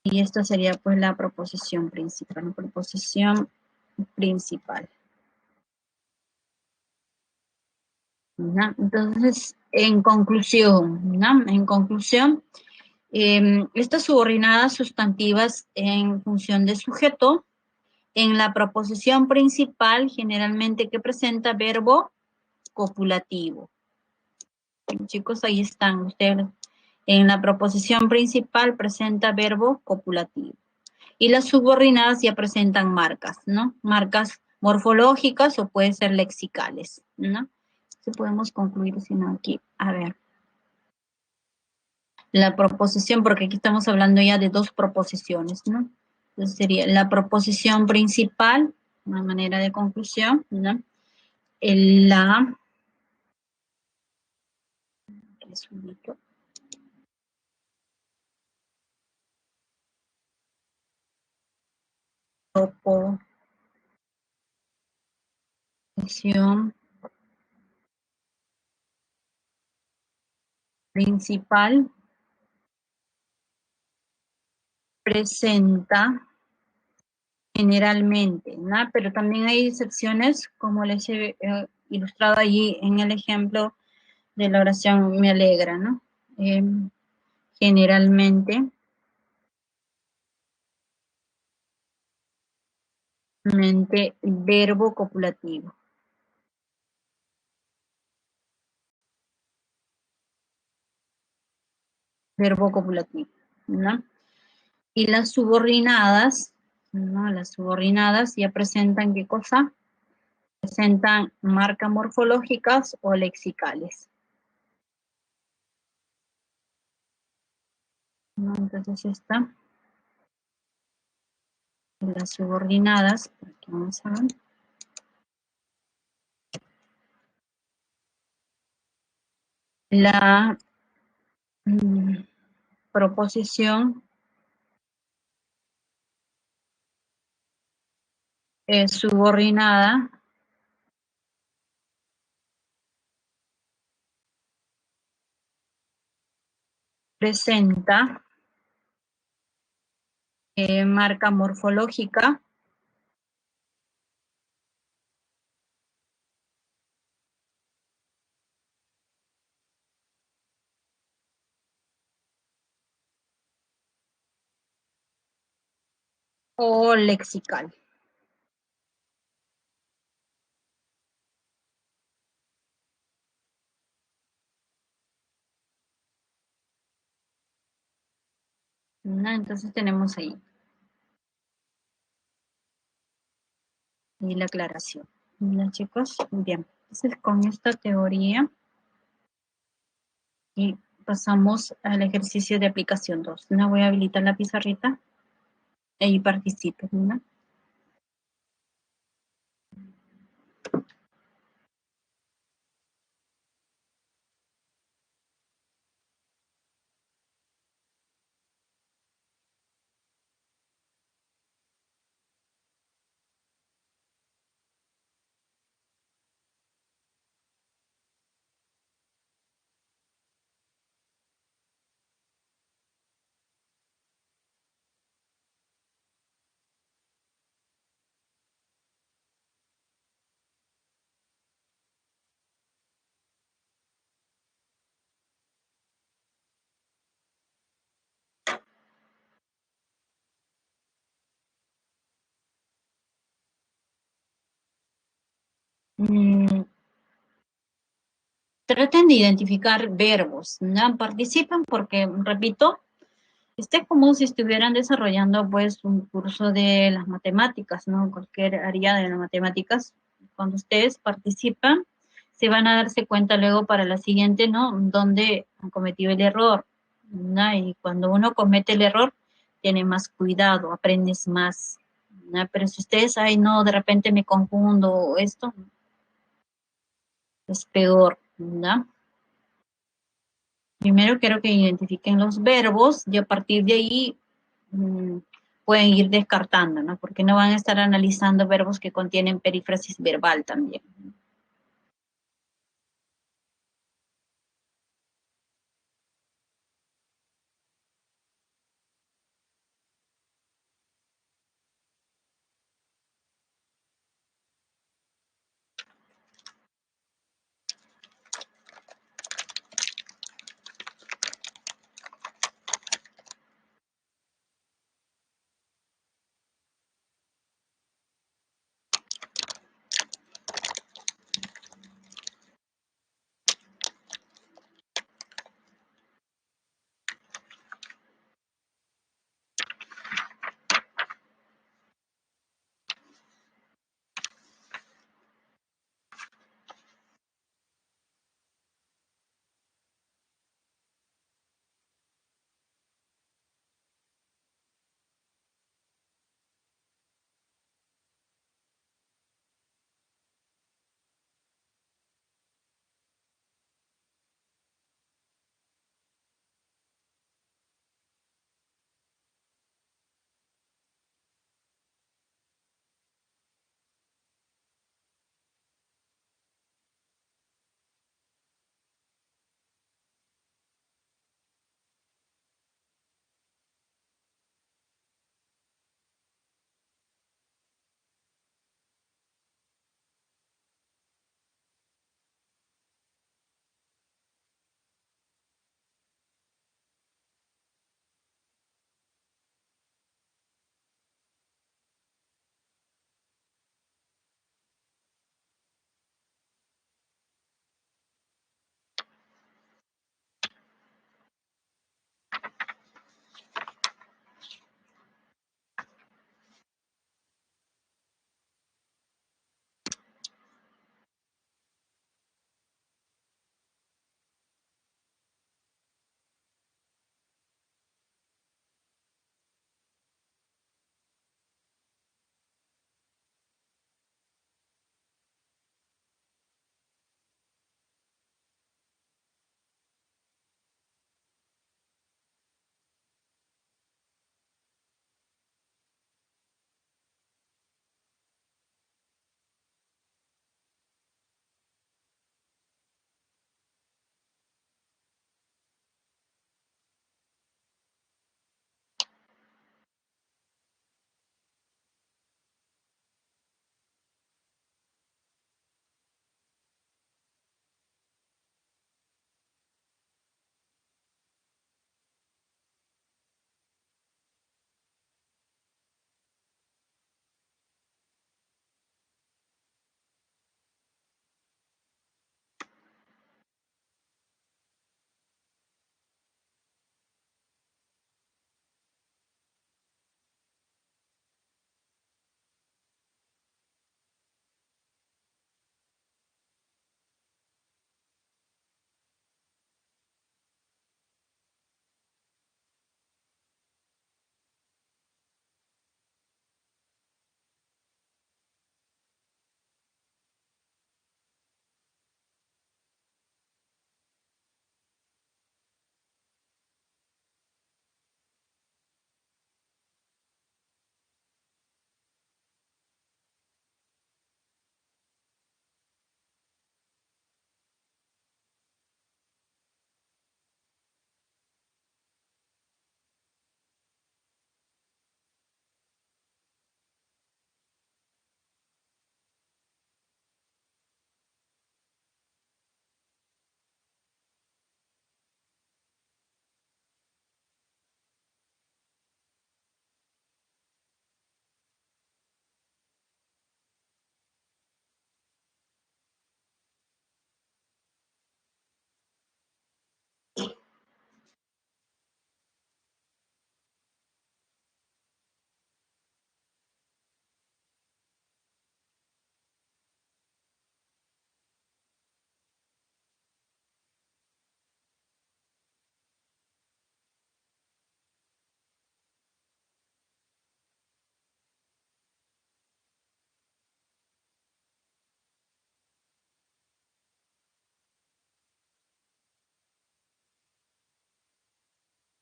Y esto sería pues la proposición principal, ¿no? Proposición principal. ¿No? Entonces, en conclusión, ¿no? En conclusión, estas subordinadas sustantivas en función de sujeto, en la proposición principal, generalmente que presenta verbo copulativo. Chicos, ahí están ustedes. En la proposición principal presenta verbo copulativo. Y las subordinadas ya presentan marcas, ¿no? Marcas morfológicas o pueden ser lexicales, ¿no? Si podemos concluir, si no aquí, a ver. La proposición, porque aquí estamos hablando ya de dos proposiciones, ¿no? Entonces sería la proposición principal, una manera de conclusión, ¿no? La, proposición principal presenta generalmente, ¿no? Pero también hay excepciones, como les he ilustrado allí en el ejemplo de la oración me alegra, ¿no? Eh, generalmente, verbo copulativo, verbo copulativo, ¿no? Y las subordinadas, ¿no? Las subordinadas ya presentan ¿qué cosa? Presentan marcas morfológicas o lexicales, ¿no? Entonces esta, las subordinadas, aquí vamos a ver, la proposición subordinada presenta marca morfológica o lexical, ¿no? Entonces tenemos ahí la aclaración. ¿Ya, chicos? Bien, entonces con esta teoría y pasamos al ejercicio de aplicación 2. ¿No? Voy a habilitar la pizarrita y participen, ¿no? Mm, traten de identificar verbos, ¿no? Participen porque, repito, este es como si estuvieran desarrollando pues un curso de las matemáticas, ¿no? Cualquier área de las matemáticas. Cuando ustedes participan, se van a darse cuenta luego para la siguiente, ¿no? Donde han cometido el error, ¿no? Y cuando uno comete el error, tiene más cuidado, aprendes más, ¿no? Pero si ustedes, ay, no, de repente me confundo, esto es peor, ¿no? Primero quiero que identifiquen los verbos y a partir de ahí mm, pueden ir descartando, ¿no? Porque no van a estar analizando verbos que contienen perífrasis verbal también.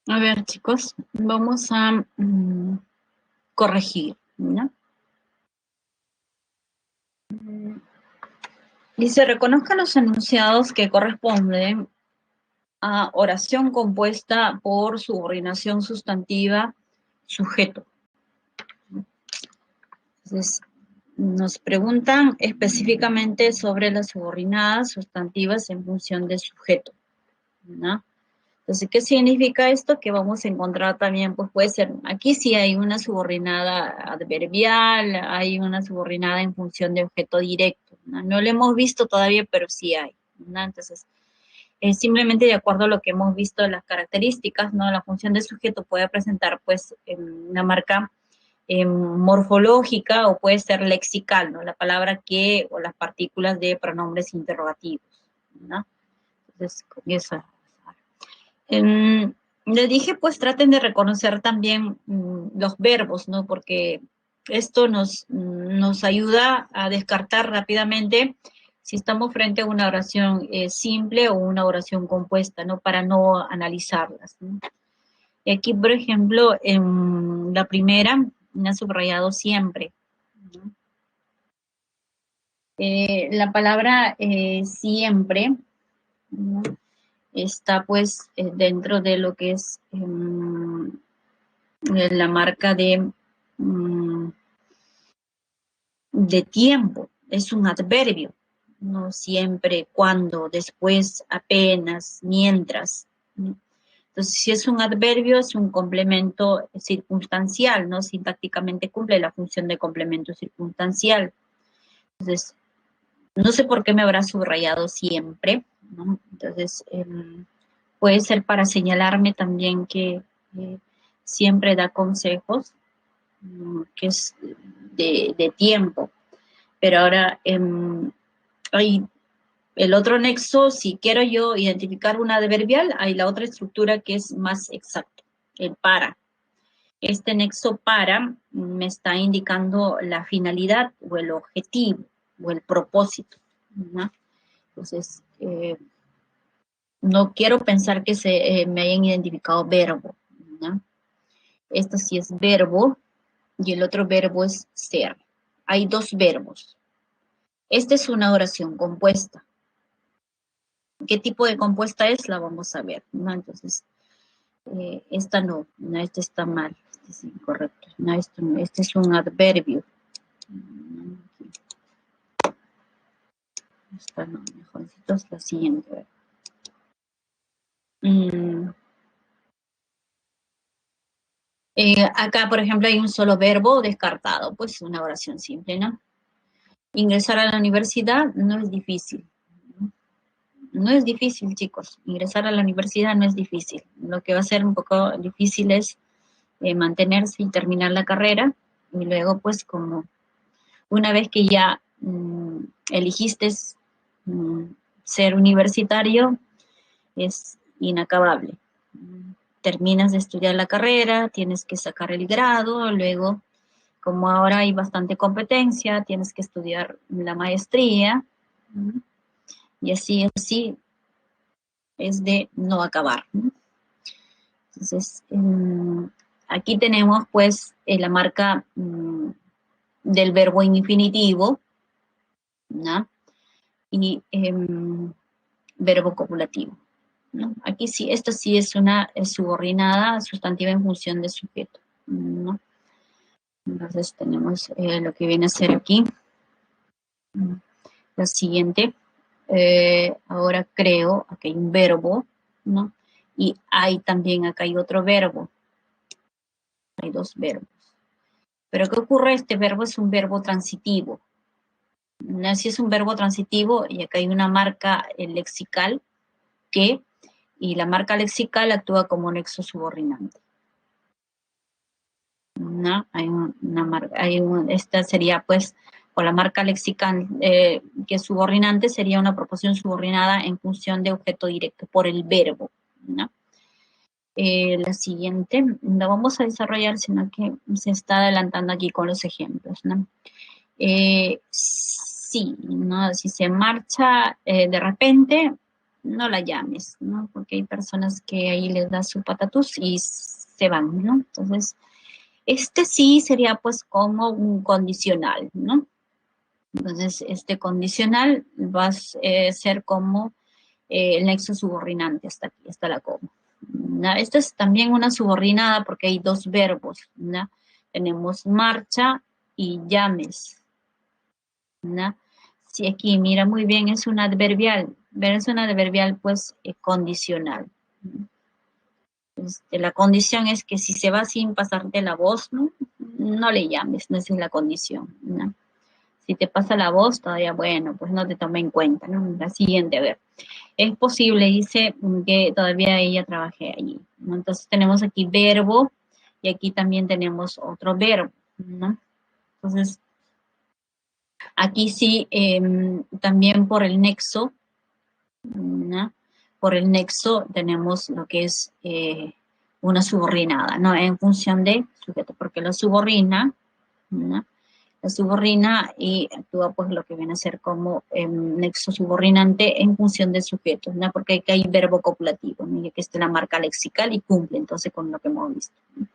A ver, chicos, vamos a corregir, ¿no? Dice, reconozca los enunciados que corresponden a oración compuesta por subordinación sustantiva sujeto. Entonces, nos preguntan específicamente sobre las subordinadas sustantivas en función de sujeto, ¿no? Entonces, ¿qué significa esto? Que vamos a encontrar también, pues puede ser, aquí sí hay una subordinada adverbial, hay una subordinada en función de objeto directo, ¿no? No lo hemos visto todavía, pero sí hay, ¿no? Entonces, simplemente de acuerdo a lo que hemos visto de las características, ¿no? La función de sujeto puede presentar, pues, una marca morfológica o puede ser lexical, ¿no? La palabra que o las partículas de pronombres interrogativos, ¿no? Entonces, comienzo a le dije, pues traten de reconocer también los verbos, ¿no? Porque esto nos ayuda a descartar rápidamente si estamos frente a una oración simple o una oración compuesta, ¿no? Para no analizarlas, ¿no? Y aquí, por ejemplo, en la primera, me ha subrayado siempre, ¿no? La palabra siempre, ¿no? Está pues dentro de lo que es la marca mm, de tiempo, es un adverbio, no siempre, cuando, después, apenas, mientras, ¿no? Entonces, si es un adverbio, es un complemento circunstancial, ¿no? Sintácticamente cumple la función de complemento circunstancial. Entonces, no sé por qué me habrá subrayado siempre, ¿no? Entonces, puede ser para señalarme también que siempre da consejos, que es de tiempo. Pero ahora hay el otro nexo, si quiero yo identificar una adverbial, hay la otra estructura que es más exacta, el para. Este nexo para me está indicando la finalidad o el objetivo o el propósito, ¿no? Entonces, no quiero pensar que me hayan identificado verbo, ¿no? Esto sí es verbo y el otro verbo es ser. Hay dos verbos. Esta es una oración compuesta. ¿Qué tipo de compuesta es? La vamos a ver, ¿no? Entonces, esta no, esta está mal, este es incorrecto. No, esto no, este es un adverbio. Esta no, mejorcito es la siguiente. Mm, acá, por ejemplo, hay un solo verbo descartado, pues una oración simple, ¿no? Ingresar a la universidad no es difícil. No es difícil, chicos. Ingresar a la universidad no es difícil. Lo que va a ser un poco difícil es mantenerse y terminar la carrera. Y luego, pues, como una vez que ya elegiste mm, ser universitario, es inacabable. Terminas de estudiar la carrera, tienes que sacar el grado, luego, como ahora hay bastante competencia, tienes que estudiar la maestría, y así es de no acabar, ¿no? Entonces, aquí tenemos pues la marca del verbo infinitivo, ¿no? Y verbo copulativo, ¿no? Aquí sí, esta sí es una subordinada sustantiva en función de sujeto, ¿no? Entonces tenemos lo que viene a ser aquí. La siguiente, ahora creo, aquí hay un verbo, ¿no? Y hay también, acá hay otro verbo, hay dos verbos. Pero ¿qué ocurre? Este verbo es un verbo transitivo. Si es un verbo transitivo y acá hay una marca lexical que, y la marca lexical actúa como nexo subordinante. ¿No? Hay una marca, esta sería pues, o la marca lexical que es subordinante sería una proposición subordinada en función de objeto directo por el verbo, ¿no? La siguiente, la vamos a desarrollar, sino que se está adelantando aquí con los ejemplos, ¿no? Sí, ¿no? Si se marcha de repente, no la llames, ¿no? Porque hay personas que ahí les da su patatús y se van, ¿no? Entonces, este sí sería pues como un condicional, ¿no? Entonces, este condicional va a ser como el nexo subordinante hasta aquí, hasta la coma. ¿No? Esta es también una subordinada porque hay dos verbos, ¿no? Tenemos marcha y llames, ¿no? Si aquí, mira muy bien, es un adverbial, pero es un adverbial pues condicional. La condición es que si se va sin pasarte la voz, ¿no? No le llames, no esa es la condición, ¿no? Si te pasa la voz, todavía, bueno, pues no te tomé en cuenta, ¿no? La siguiente, a ver. Es posible, dice, que todavía ella trabaje allí, ¿no? Entonces tenemos aquí verbo y aquí también tenemos otro verbo, ¿no? Entonces, aquí sí, también por el nexo, ¿no? Por el nexo tenemos lo que es una subordinada, ¿no? En función de sujeto, porque la subordina, ¿no? La subordina y actúa pues lo que viene a ser como nexo subordinante en función del sujeto, ¿no? Porque aquí hay verbo copulativo, ¿no? Y que está la marca lexical y cumple entonces con lo que hemos visto, ¿no?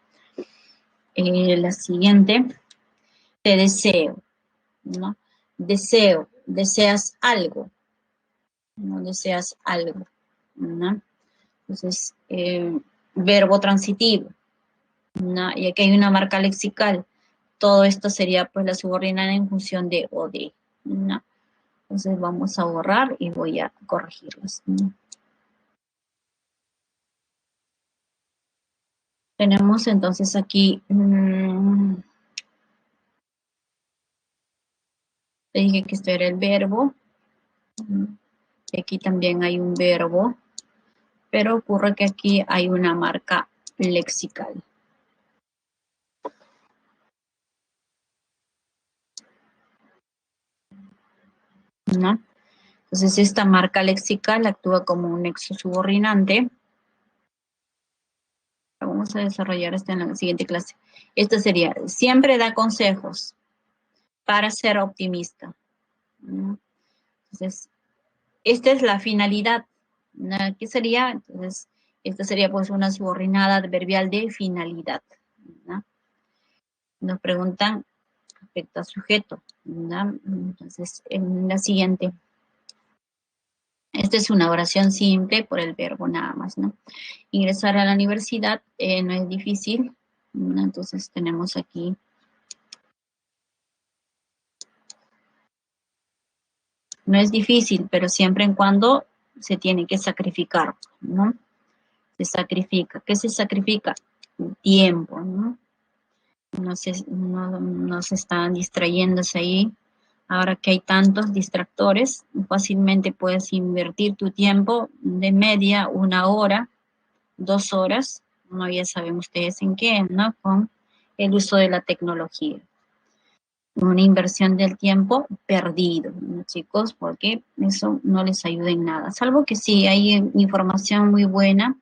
La siguiente, te deseo, ¿no? Deseo, deseas algo, ¿no? Deseas algo, ¿no? Entonces, verbo transitivo, ¿no? Y aquí hay una marca lexical. Todo esto sería pues la subordinada en función de o de, ¿no? Entonces vamos a borrar y voy a corregirlos, ¿no? Tenemos entonces aquí, te dije que esto era el verbo, y aquí también hay un verbo, pero ocurre que aquí hay una marca lexical, ¿no? Entonces esta marca lexical actúa como un nexo subordinante. Vamos a desarrollar esto en la siguiente clase. Esto sería, siempre da consejos para ser optimista, ¿no? Entonces, esta es la finalidad, ¿no? ¿Qué sería? Entonces, esta sería pues una subordinada adverbial de finalidad, ¿no? Nos preguntan respecto a sujeto, ¿no? Entonces, en la siguiente, esta es una oración simple por el verbo nada más, ¿no? Ingresar a la universidad no es difícil, ¿no? Entonces tenemos aquí, no es difícil, pero siempre en cuando se tiene que sacrificar, ¿no? Se sacrifica. ¿Qué se sacrifica? Tiempo, ¿no? No se están distrayéndose ahí. Ahora que hay tantos distractores, fácilmente puedes invertir tu tiempo de media 1 hora, 2 horas, no ya saben ustedes en qué, ¿no? Con el uso de la tecnología. Una inversión del tiempo perdido, ¿no, chicos? Porque eso no les ayuda en nada. Salvo que sí hay información muy buena,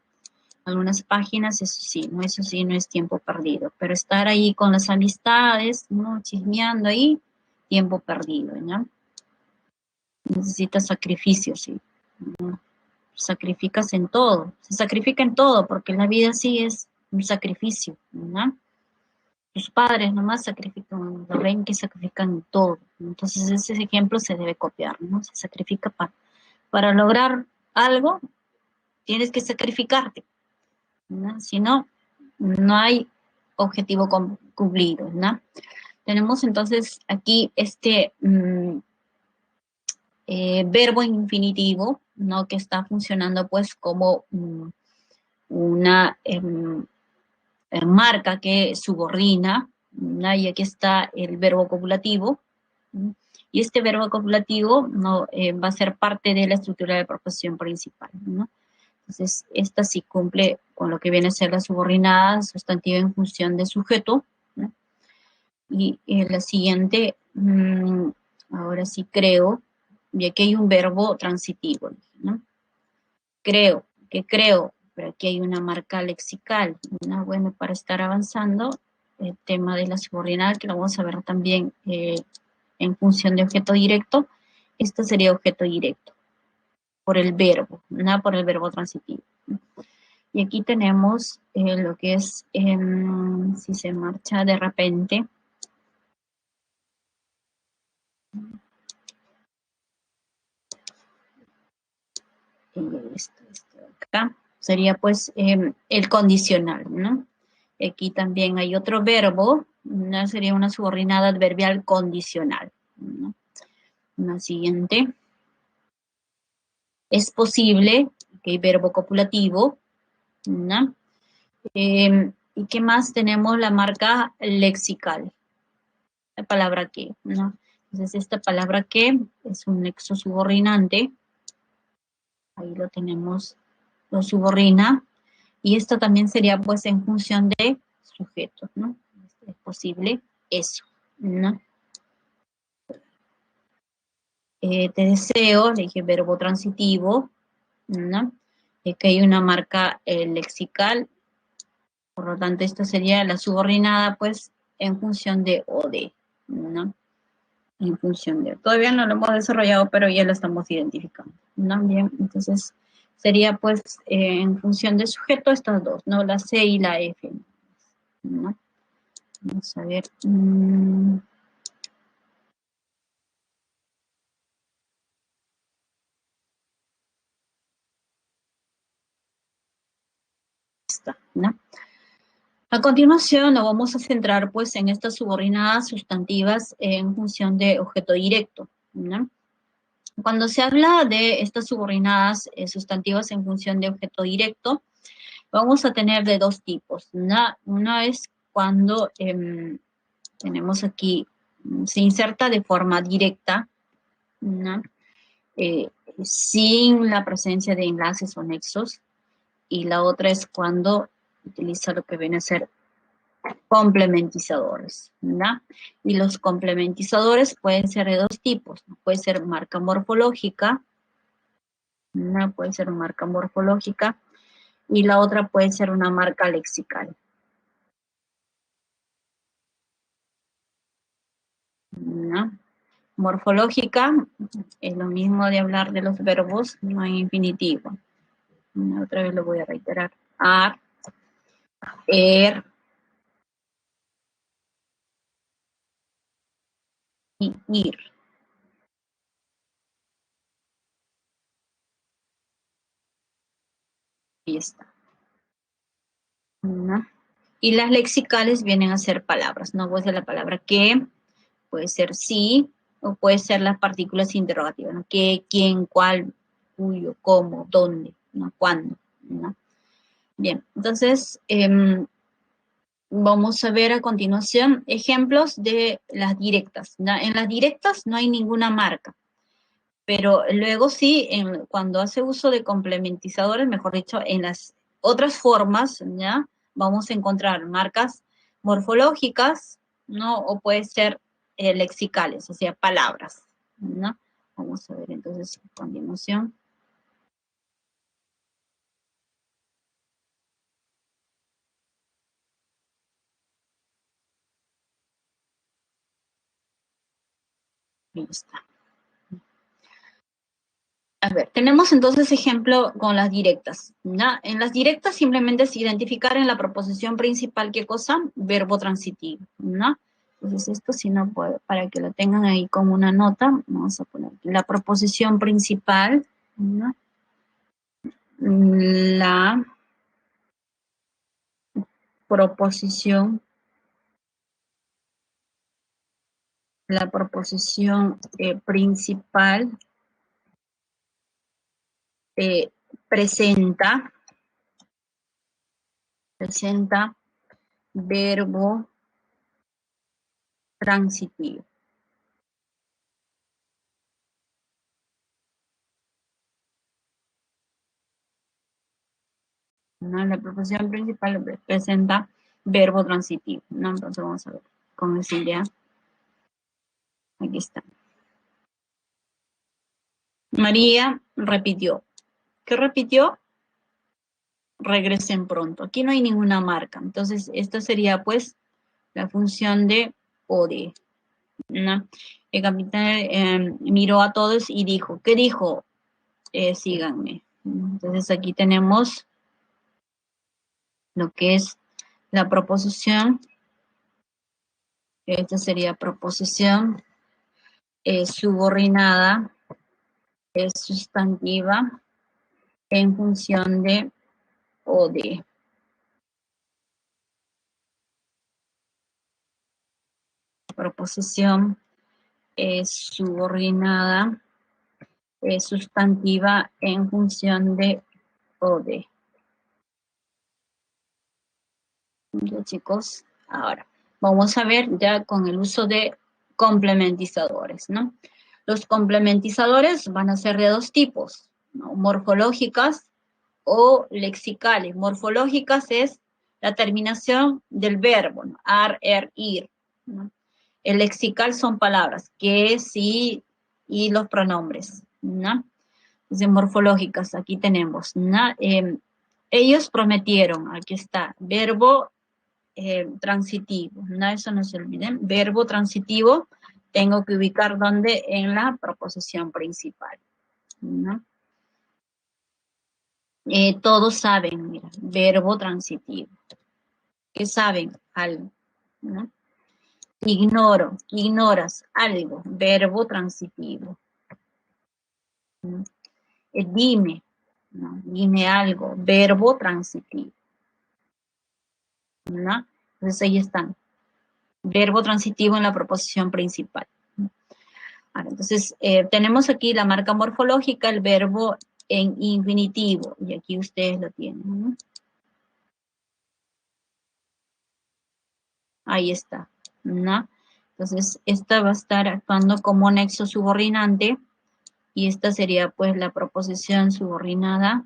algunas páginas, eso sí no es tiempo perdido, pero estar ahí con las amistades, ¿no? Chismeando ahí, tiempo perdido, ¿no? Necesitas sacrificio, sí, ¿no? Sacrificas en todo, se sacrifica en todo, porque la vida sí es un sacrificio, ¿no? Tus padres nomás sacrifican, lo ven que sacrifican en todo, entonces ese ejemplo se debe copiar, ¿no? Se sacrifica para lograr algo, tienes que sacrificarte, ¿no? Si no, no hay objetivo cumplido, ¿no? Tenemos entonces aquí este verbo infinitivo, ¿no? Que está funcionando pues como una marca que subordina, ¿no? Y aquí está el verbo copulativo, ¿no? Y este verbo copulativo, ¿no? Va a ser parte de la estructura de profesión principal, ¿no? Entonces, esta sí cumple con lo que viene a ser la subordinada sustantiva en función de sujeto, ¿no? Y la siguiente, ahora sí creo, y aquí hay un verbo transitivo, ¿no? Creo, que creo, pero aquí hay una marca lexical, ¿no? Bueno, para estar avanzando, el tema de la subordinada, que lo vamos a ver también en función de objeto directo, esto sería objeto directo. por el verbo, ¿no? Por el verbo transitivo. Y aquí tenemos lo que es, si se marcha de repente, esto acá, sería pues el condicional, ¿no? Aquí también hay otro verbo, ¿no? Sería una subordinada adverbial condicional, ¿no? La siguiente. Es posible, que verbo copulativo, ¿no? ¿Y qué más? Tenemos la marca lexical, la palabra que, ¿no? Entonces esta palabra que es un nexo subordinante, ahí lo tenemos, lo subordina, y esto también sería pues en función de sujetos, ¿no? Es posible eso, ¿no? Te deseo, le dije verbo transitivo, ¿no? Que hay una marca lexical, por lo tanto esta sería la subordinada pues en función de o de, ¿no? En función de, todavía no lo hemos desarrollado, pero ya lo estamos identificando, ¿no? Bien, entonces sería pues en función de sujeto estas dos, ¿no? La C y la F, ¿no? Vamos a ver. Está, ¿no? A continuación nos vamos a centrar pues en estas subordinadas sustantivas en función de objeto directo, ¿no? Cuando se habla de estas subordinadas sustantivas en función de objeto directo, vamos a tener de dos tipos. Una es cuando tenemos aquí, se inserta de forma directa, ¿no? Eh, sin la presencia de enlaces o nexos, y la otra es cuando utiliza lo que viene a ser complementizadores, ¿no? Y los complementizadores pueden ser de dos tipos, ¿no? Puede ser marca morfológica, una puede ser una marca morfológica, y la otra puede ser una marca lexical, ¿no? Morfológica es lo mismo de hablar de los verbos no en infinitivo. Otra vez lo voy a reiterar. Ar, er y ir. Ahí está, ¿no? Y las lexicales vienen a ser palabras, ¿no? Puede ser la palabra que, puede ser sí, o puede ser las partículas interrogativas, ¿no? ¿Qué, quién, cuál, cuyo, cómo, dónde, ¿no? Cuándo, ¿no? Bien, entonces vamos a ver a continuación ejemplos de las directas, ¿no? En las directas no hay ninguna marca, pero luego sí, cuando hace uso de complementizadores, mejor dicho, en las otras formas, ¿ya? Vamos a encontrar marcas morfológicas, ¿no? O puede ser lexicales, o sea, palabras, ¿no? Vamos a ver entonces a continuación. Ahí está. A ver, tenemos entonces ejemplo con las directas, ¿no? En las directas simplemente es identificar en la proposición principal qué cosa, verbo transitivo, ¿no? Entonces esto si no puedo, para que lo tengan ahí como una nota, vamos a poner la proposición principal, ¿no? La proposición, la proposición principal eh, presenta, presenta verbo transitivo. ¿No? La proposición principal presenta verbo transitivo, ¿no? Entonces vamos a ver con esa idea. Aquí está. María repitió. ¿Qué repitió? Regresen pronto. Aquí no hay ninguna marca. Entonces, esta sería pues la función de o de, ¿no? El capitán miró a todos y dijo, ¿qué dijo? síganme. Entonces aquí tenemos lo que es la proposición. Esta sería proposición subordinada, es sustantiva en función de o de. Proposición subordinada sustantiva en función de o de. Ya, chicos, ahora vamos a ver ya con el uso de complementizadores, ¿no? Los complementizadores van a ser de dos tipos, ¿no? Morfológicas o lexicales. Morfológicas es la terminación del verbo, ¿no? Ar, er, ir, ¿no? El lexical son palabras, que, sí y los pronombres, ¿no? Entonces, morfológicas, aquí tenemos, ¿no? Ellos prometieron, aquí está, verbo transitivo, ¿no? Eso no se olviden, verbo transitivo, tengo que ubicar dónde en la proposición principal, ¿no? Todos saben, mira, verbo transitivo. ¿Qué saben? Algo, ¿no? Ignoro, ignoras algo, verbo transitivo. ¿No? Dime, ¿no? Dime algo, verbo transitivo. ¿No? Entonces ahí están, verbo transitivo en la proposición principal. Ahora, entonces, tenemos aquí la marca morfológica, el verbo en infinitivo, y aquí ustedes lo tienen, ¿no? Ahí está, ¿no? Entonces, esta va a estar actuando como nexo subordinante, y esta sería, pues, la proposición subordinada,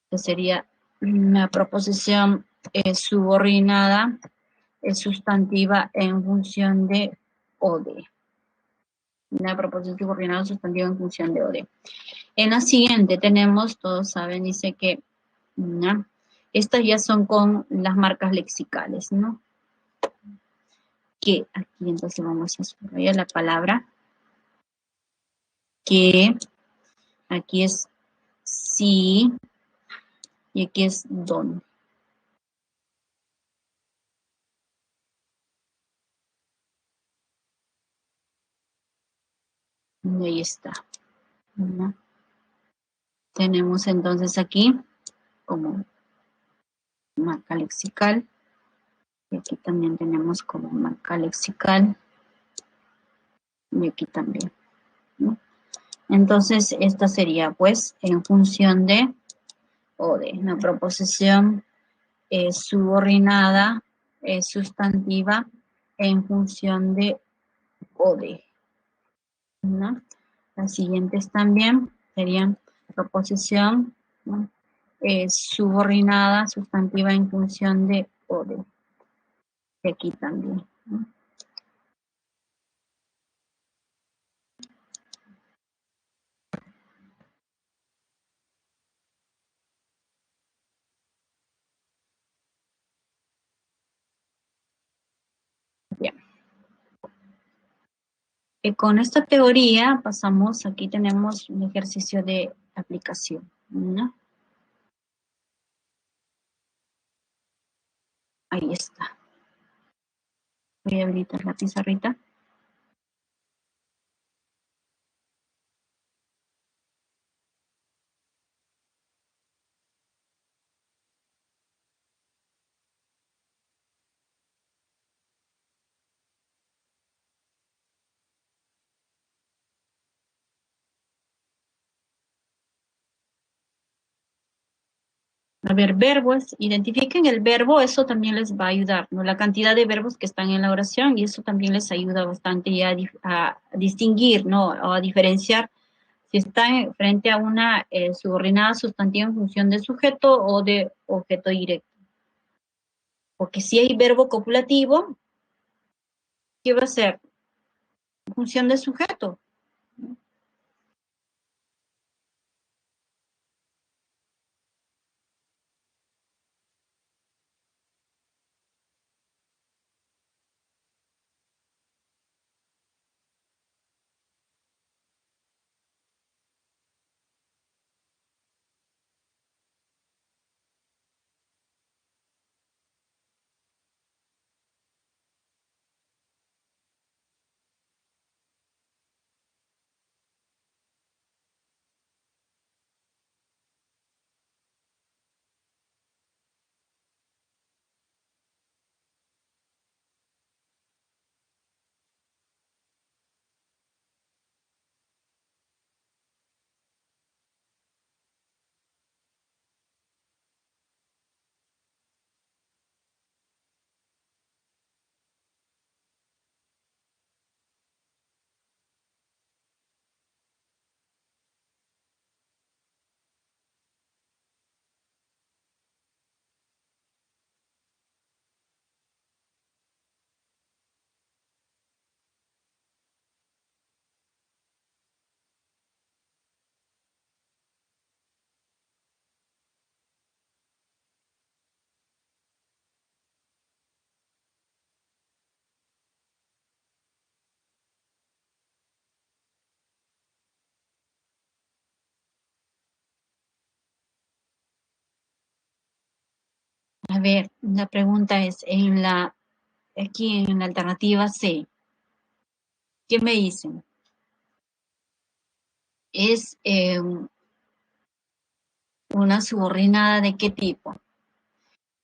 que sería una proposición subordinada, sustantiva en función de o de. Una proposición subordinada sustantiva en función de o de. En la siguiente tenemos, todos saben, dice que, ¿no? Estas ya son con las marcas lexicales, ¿no? Que, aquí entonces vamos a subrayar la palabra, que, aquí es sí, y aquí es don. Y ahí está, ¿no? Tenemos entonces aquí como marca lexical, y aquí también tenemos como marca lexical, y aquí también, ¿no? Entonces, esta sería, pues, en función de o de una proposición subordinada, sustantiva, en función de o de, ¿no? Las siguientes también serían proposición, ¿no? Subordinada, sustantiva, en función de o de. Y aquí también, ¿no? Bien. Con esta teoría pasamos, aquí tenemos un ejercicio de aplicación, ¿no? Ahí está. Voy a habilitar la pizarrita. A ver, verbos, identifiquen el verbo, eso también les va a ayudar, ¿no? La cantidad de verbos que están en la oración, y eso también les ayuda bastante ya a distinguir, ¿no? O a diferenciar si están frente a una subordinada sustantiva en función de sujeto o de objeto directo. Porque si hay verbo copulativo, ¿qué va a ser? En función de sujeto. A ver, la pregunta es, aquí en la alternativa C, ¿qué me dicen? ¿Es una subordinada de qué tipo?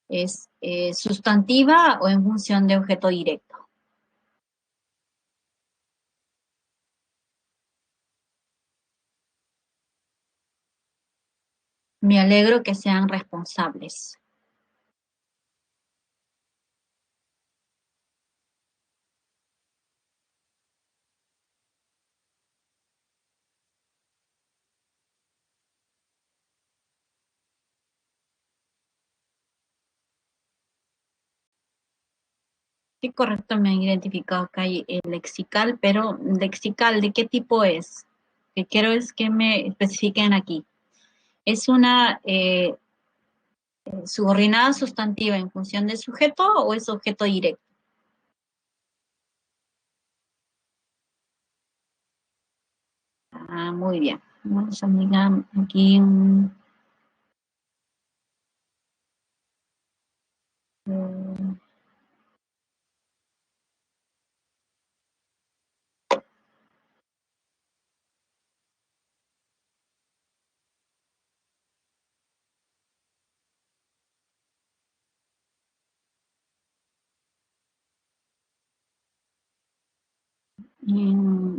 ¿Es sustantiva o en función de objeto directo? Me alegro que sean responsables. Sí, correcto, me han identificado acá el lexical, pero lexical, ¿de qué tipo es? Lo que quiero es que me especifiquen aquí. ¿Es una subordinada sustantiva en función de sujeto o es objeto directo? Ah, muy bien. Vamos a mirar aquí eh,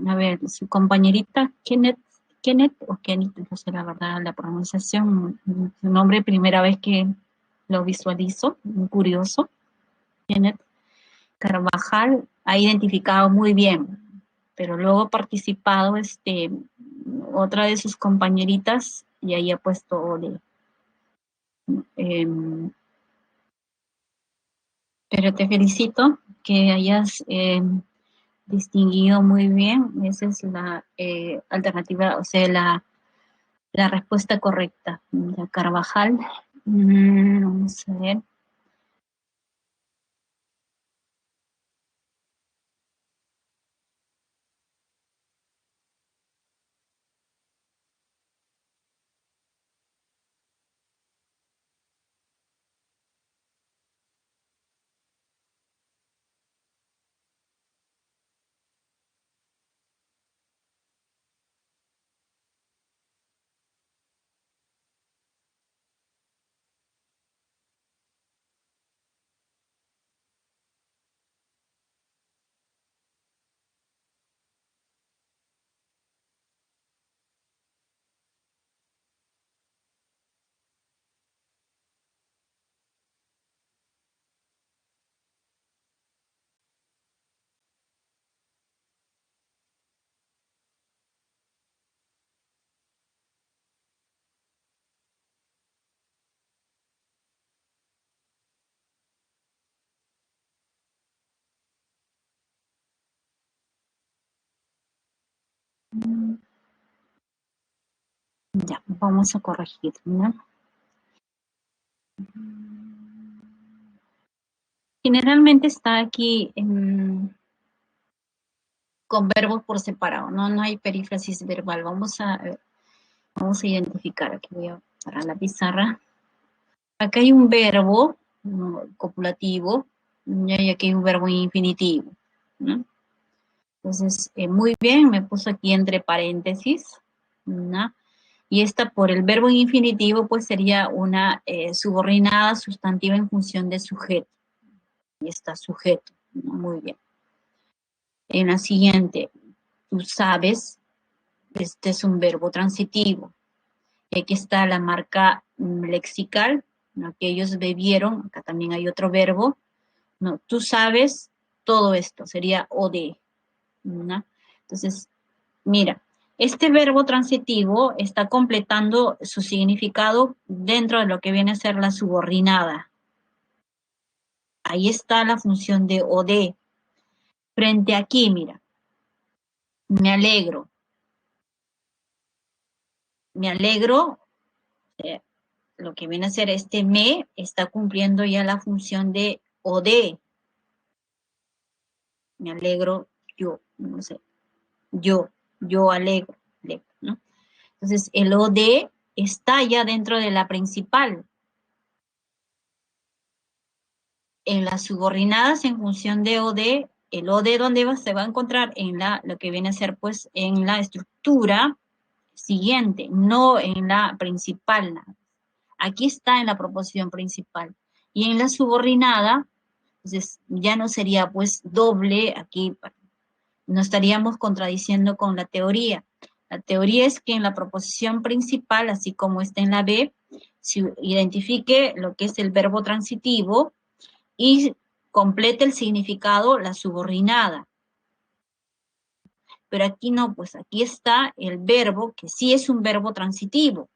a ver, su compañerita Kenneth o Kenneth, no sé la verdad la pronunciación, su nombre, primera vez que lo visualizo, muy curioso. Kenneth Carvajal ha identificado muy bien, pero luego ha participado otra de sus compañeritas y ahí ha puesto pero te felicito que hayas distinguido muy bien. Esa es la alternativa, o sea, la respuesta correcta. La Carvajal. Vamos a ver. Ya, vamos a corregir, ¿no? Generalmente está aquí con verbos por separado, ¿no? No hay perífrasis verbal. Vamos a identificar. Aquí voy a parar la pizarra. Acá hay un verbo, ¿no?, copulativo, y aquí hay un verbo infinitivo, ¿no? Entonces, muy bien, me puso aquí entre paréntesis, ¿no? Y esta por el verbo infinitivo, pues sería una subordinada sustantiva en función de sujeto. Y está sujeto, ¿no? Muy bien. En la siguiente, tú sabes, este es un verbo transitivo. Y aquí está la marca lexical, ¿no?, que ellos bebieron. Acá también hay otro verbo. No, tú sabes todo esto, sería OD, ¿no? Entonces, mira, este verbo transitivo está completando su significado dentro de lo que viene a ser la subordinada. Ahí está la función de OD. Frente aquí, mira, me alegro. Me alegro, eh, lo que viene a ser este me está cumpliendo ya la función de OD. Me alegro yo, no sé, yo alegro, ¿no? Entonces, el OD está ya dentro de la principal. en las subordinadas en función de OD, el OD donde se va a encontrar en lo que viene a ser pues en la estructura siguiente, no en la principal. Aquí está en la proposición principal. Y en la subordinada, entonces ya no sería pues doble, aquí no estaríamos contradiciendo con la teoría. La teoría es que en la proposición principal, así como está en la B, se identifique lo que es el verbo transitivo y complete el significado la subordinada. Pero aquí no, pues aquí está el verbo, que sí es un verbo transitivo,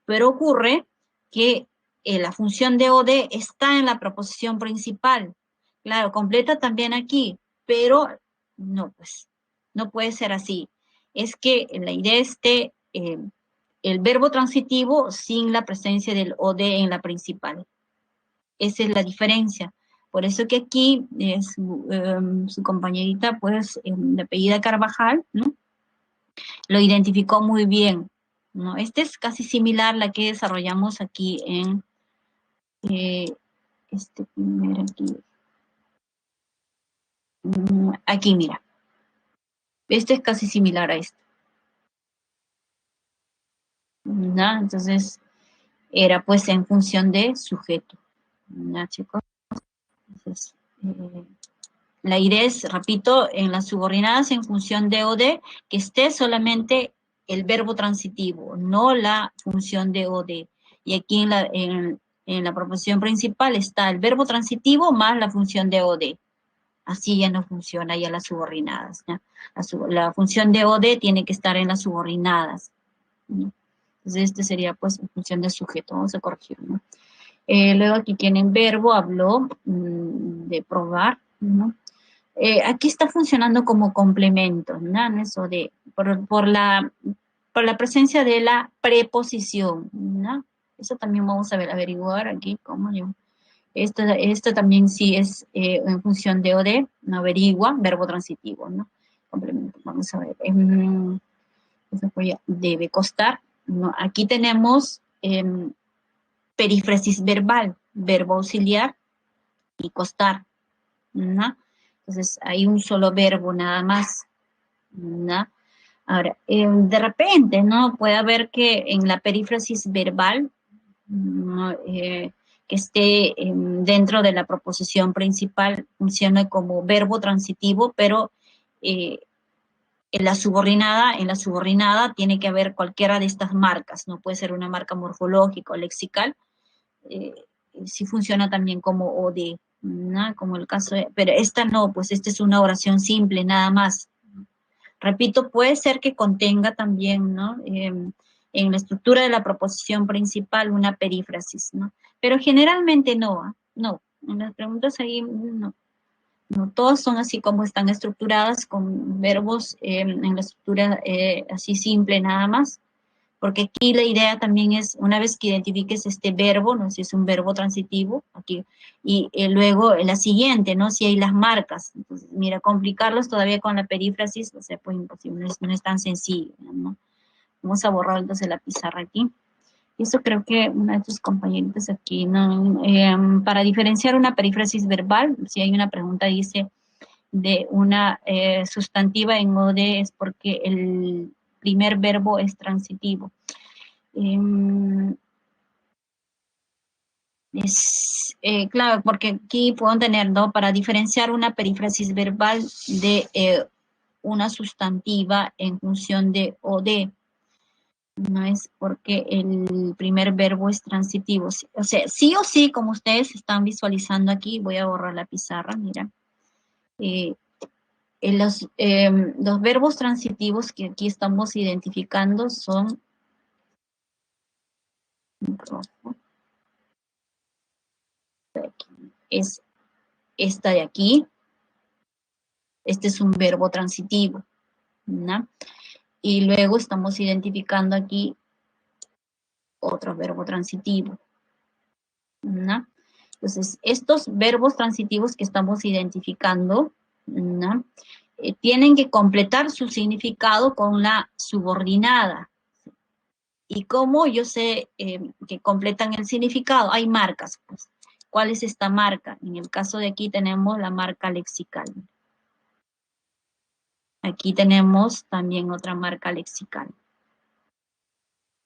pero ocurre que la función de OD está en la proposición principal. Claro, completa también aquí, pero no, pues no puede ser así. Es que la idea esté el verbo transitivo sin la presencia del OD en la principal. Esa es la diferencia. Por eso que aquí su compañerita, pues, de apellida Carvajal, ¿no? Lo identificó muy bien, ¿no? Este es casi similar a la que desarrollamos aquí en este primer aquí. Aquí, mira. Este es casi similar a este, ¿no? Entonces, era pues en función de sujeto, ¿no, chicos? Entonces, la idea es, repito, en las subordinadas en función de OD, que esté solamente el verbo transitivo, no la función de OD. Y aquí en la proposición principal está el verbo transitivo más la función de OD. Así ya no funciona ya las subordinadas, ¿no? La función de OD tiene que estar en las subordinadas, ¿no? Entonces este sería pues en función del sujeto, vamos a corregir, ¿no? Luego aquí tienen verbo, habló, de probar, ¿no? Aquí está funcionando como complemento, ¿no? Eso de, por la presencia de la preposición, ¿no? Eso también vamos a averiguar aquí, cómo yo. Esto también sí es en función de OD, no averigua, verbo transitivo, ¿no? Complemento, vamos a ver. Eso fue ya, debe costar, ¿no? Aquí tenemos perífrasis verbal, verbo auxiliar y costar, ¿no? Entonces, hay un solo verbo nada más, ¿no? Ahora, de repente, ¿no? Puede haber que en la perífrasis verbal, ¿no? Que esté dentro de la proposición principal, funcione como verbo transitivo, pero en la subordinada tiene que haber cualquiera de estas marcas, no puede ser una marca morfológica o lexical, eh, sí funciona también como OD, ¿no? Como el caso de, pero esta no, pues esta es una oración simple, nada más. Repito, puede ser que contenga también, ¿no? En la estructura de la proposición principal una perífrasis, ¿no? Pero generalmente no, ¿eh? No, en las preguntas ahí no. No todas son así como están estructuradas con verbos en la estructura así simple nada más, porque aquí la idea también es, una vez que identifiques este verbo, ¿no? Si es un verbo transitivo, aquí, y luego la siguiente, ¿no? Si hay las marcas. Entonces, mira, complicarlos todavía con la perífrasis, o sea, pues imposible, no es tan sencillo, ¿no? Vamos a borrar entonces la pizarra aquí. Y eso creo que una de tus compañeritas aquí, ¿no? Para diferenciar una perífrasis verbal, si hay una pregunta, dice, de una sustantiva en OD es porque el primer verbo es transitivo. Claro, porque aquí puedo tener, ¿no? Para diferenciar una perífrasis verbal de una sustantiva en función de OD, no es porque el primer verbo es transitivo. O sea, sí o sí, como ustedes están visualizando aquí, voy a borrar la pizarra, mira. Los verbos transitivos que aquí estamos identificando son es esta de aquí, este es un verbo transitivo, ¿no? Y luego estamos identificando aquí otro verbo transitivo, ¿no? Entonces, estos verbos transitivos que estamos identificando, ¿no? Tienen que completar su significado con la subordinada. ¿Y cómo yo sé que completan el significado? Hay marcas, pues. ¿Cuál es esta marca? En el caso de aquí tenemos la marca lexical. Aquí tenemos también otra marca lexical.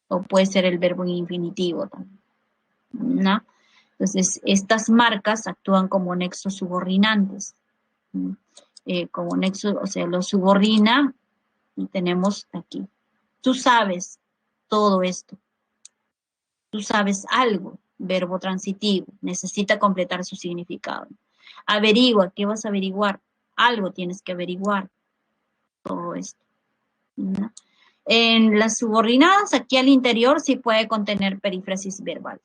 O puede ser el verbo en infinitivo también, ¿no? Entonces, estas marcas actúan como nexos subordinantes. Como nexo, o sea, lo subordina y tenemos aquí. Tú sabes todo esto. Tú sabes algo, verbo transitivo, necesita completar su significado. Averigua, ¿qué vas a averiguar? Algo tienes que averiguar, todo esto, ¿no? En las subordinadas, aquí al interior sí puede contener perífrasis verbal.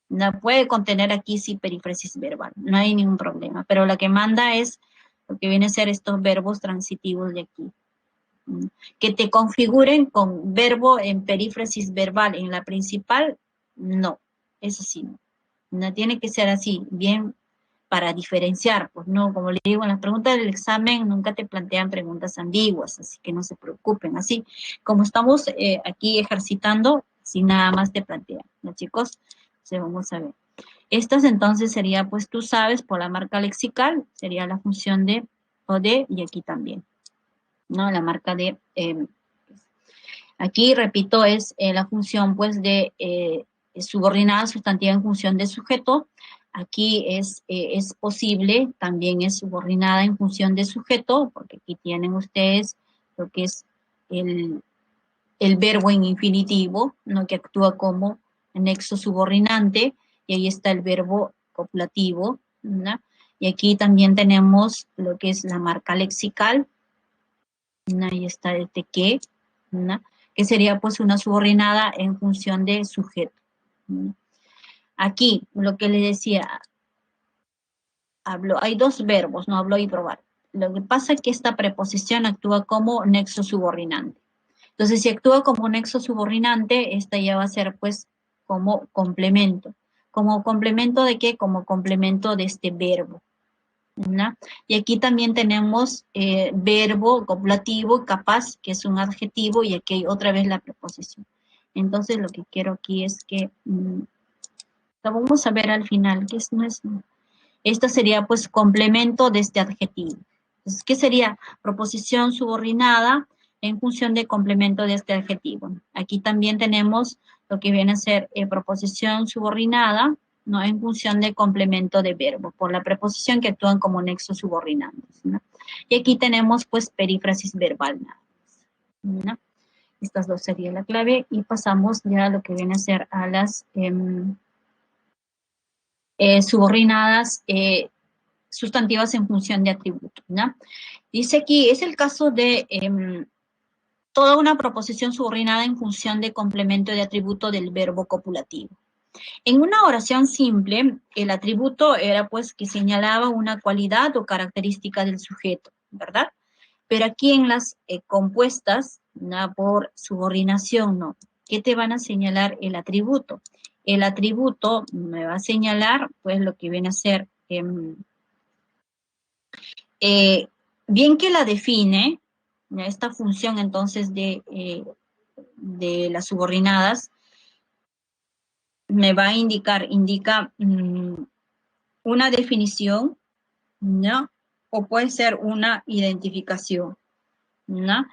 No puede contener aquí sí perífrasis verbal, no hay ningún problema, pero la que manda es lo que viene a ser estos verbos transitivos de aquí. Que te configuren con verbo en perífrasis verbal en la principal, no, eso sí, no. No tiene que ser así, bien para diferenciar, pues no, como le digo, en las preguntas del examen nunca te plantean preguntas ambiguas, así que no se preocupen, así como estamos aquí ejercitando, si nada más te plantean, ¿no, chicos? Entonces vamos a ver. Estas entonces sería, pues tú sabes, por la marca lexical, sería la función de o de, y aquí también, ¿no? La marca de, aquí, repito, es la función, pues, de subordinada sustantiva en función de sujeto. Aquí es posible, también es subordinada en función de sujeto, porque aquí tienen ustedes lo que es el, el verbo en infinitivo, ¿no? Que actúa como nexo subordinante, y ahí está el verbo copulativo, ¿no? Y aquí también tenemos lo que es la marca lexical, ¿no? Ahí está el de que, ¿no? Que sería pues una subordinada en función de sujeto, ¿no? Aquí, lo que les decía, hay dos verbos, no hablo y probar. Lo que pasa es que esta preposición actúa como nexo subordinante. Entonces, si actúa como nexo subordinante, esta ya va a ser pues como complemento. ¿Como complemento de qué? Como complemento de este verbo, ¿no? Y aquí también tenemos verbo copulativo, capaz, que es un adjetivo, y aquí hay otra vez la preposición. Entonces, lo que quiero aquí es que, lo vamos a ver al final, que no es, esta sería pues complemento de este adjetivo. Entonces, ¿qué sería? Proposición subordinada en función de complemento de este adjetivo. Aquí también tenemos lo que viene a ser proposición subordinada, ¿no? En función de complemento de verbo, por la preposición que actúan como nexos subordinados, ¿no? Y aquí tenemos pues perífrasis verbal, ¿no? Estas dos serían la clave y pasamos ya a lo que viene a ser a las subordinadas sustantivas en función de atributos, ¿no? Dice aquí, es el caso de toda una proposición subordinada en función de complemento de atributo del verbo copulativo. En una oración simple, el atributo era pues que señalaba una cualidad o característica del sujeto, ¿verdad? Pero aquí en las compuestas, ¿no? Por subordinación, ¿no? ¿Qué te van a señalar el atributo? El atributo me va a señalar pues lo que viene a ser bien que la define, esta función entonces de las subordinadas, me va a indica una definición, ¿no? O puede ser una identificación, ¿no?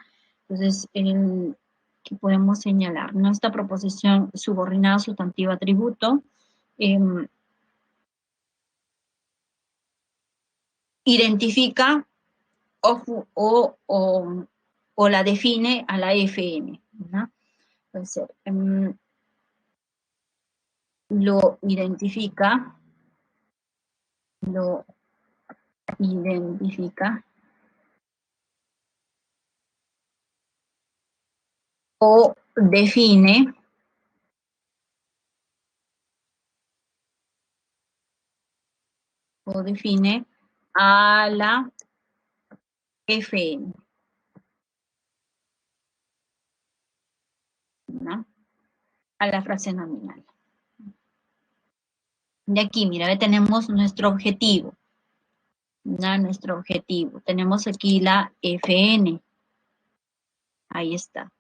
Entonces, ¿qué podemos señalar? ¿No? Esta proposición subordinada sustantiva atributo identifica o la define a la FN, ¿no? Entonces, lo identifica o define a la FN, ¿no? A la frase nominal. De aquí, mira, tenemos nuestro objetivo, ¿no? Nuestro objetivo. Tenemos aquí la FN. Ahí está.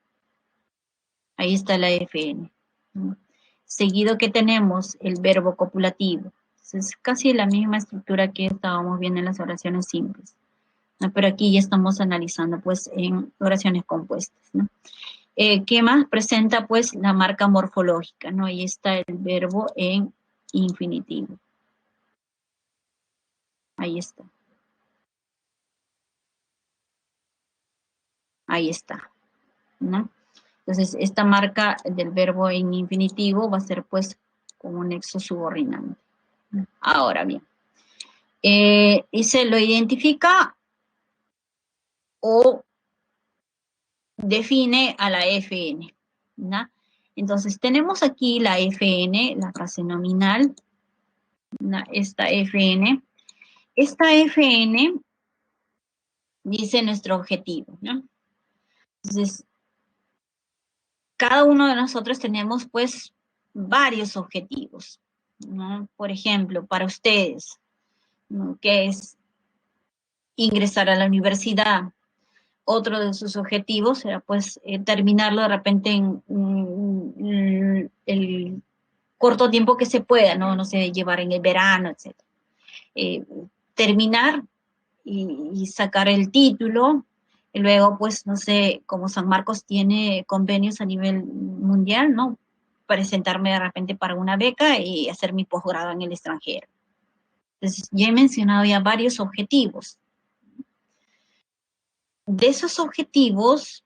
Ahí está la FN. ¿No? Seguido que tenemos el verbo copulativo. Es casi la misma estructura que estábamos viendo en las oraciones simples, ¿no? Pero aquí ya estamos analizando, pues, en oraciones compuestas, ¿no? ¿Qué más? Presenta, pues, la marca morfológica, ¿no? Ahí está el verbo en infinitivo. Ahí está. Ahí está, ¿no? Entonces, esta marca del verbo en infinitivo va a ser, pues, como un nexo subordinante. Ahora bien, dice, lo identifica o define a la FN, ¿no? Entonces, tenemos aquí la FN, la frase nominal, ¿no? Esta FN. Esta FN dice nuestro objetivo, ¿no? Entonces, cada uno de nosotros tenemos, pues, varios objetivos, ¿no? Por ejemplo, para ustedes, ¿no? Que es ingresar a la universidad. Otro de sus objetivos era, pues, terminarlo de repente en el corto tiempo que se pueda, ¿no? No sé, llevar en el verano, etc. Eh, terminar y sacar el título. Y luego, pues, no sé, como San Marcos tiene convenios a nivel mundial, ¿no? Presentarme de repente para una beca y hacer mi posgrado en el extranjero. Entonces, ya he mencionado ya varios objetivos. De esos objetivos,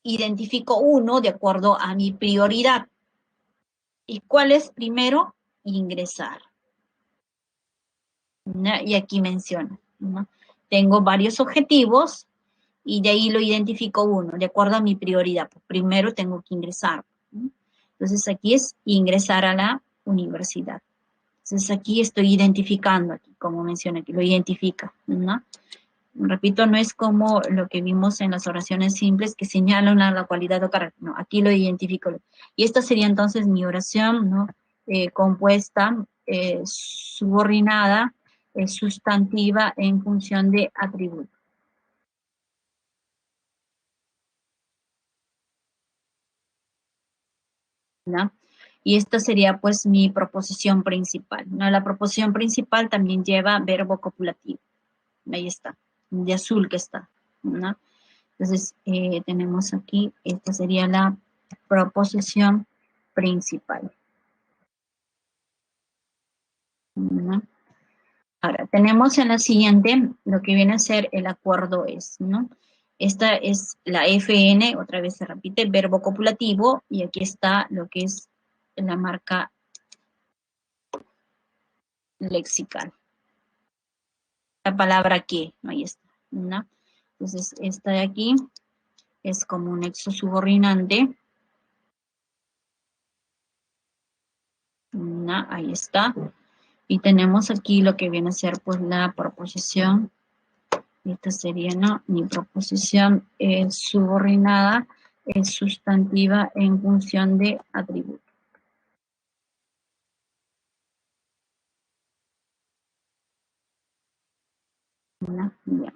identifico uno de acuerdo a mi prioridad. ¿Y cuál es primero? Ingresar, ¿no? Y aquí menciona, ¿no? Tengo varios objetivos y de ahí lo identifico uno, de acuerdo a mi prioridad. Pues primero tengo que ingresar, ¿no? Entonces aquí es ingresar a la universidad. Entonces aquí estoy identificando, aquí, como mencioné, que lo identifica, ¿no? Repito, no es como lo que vimos en las oraciones simples que señalan la cualidad o carácter, no, aquí lo identifico. Y esta sería entonces mi oración, ¿no? Compuesta, subordinada, sustantiva en función de atributo. ¿No? Y esta sería pues mi proposición principal, ¿no? La proposición principal también lleva verbo copulativo. Ahí está, de azul que está, ¿no? Entonces, tenemos aquí, esta sería la proposición principal, ¿no? Ahora, tenemos en la siguiente lo que viene a ser el acuerdo es, ¿no? Esta es la FN, otra vez se repite, verbo copulativo, y aquí está lo que es la marca lexical. La palabra que, ahí está, ¿no? Entonces, esta de aquí es como un nexo subordinante, ¿no? Ahí está. Y tenemos aquí lo que viene a ser pues la proposición. Esta sería, ¿no? Mi proposición subordinada es sustantiva en función de atributo. ¿No? Bien.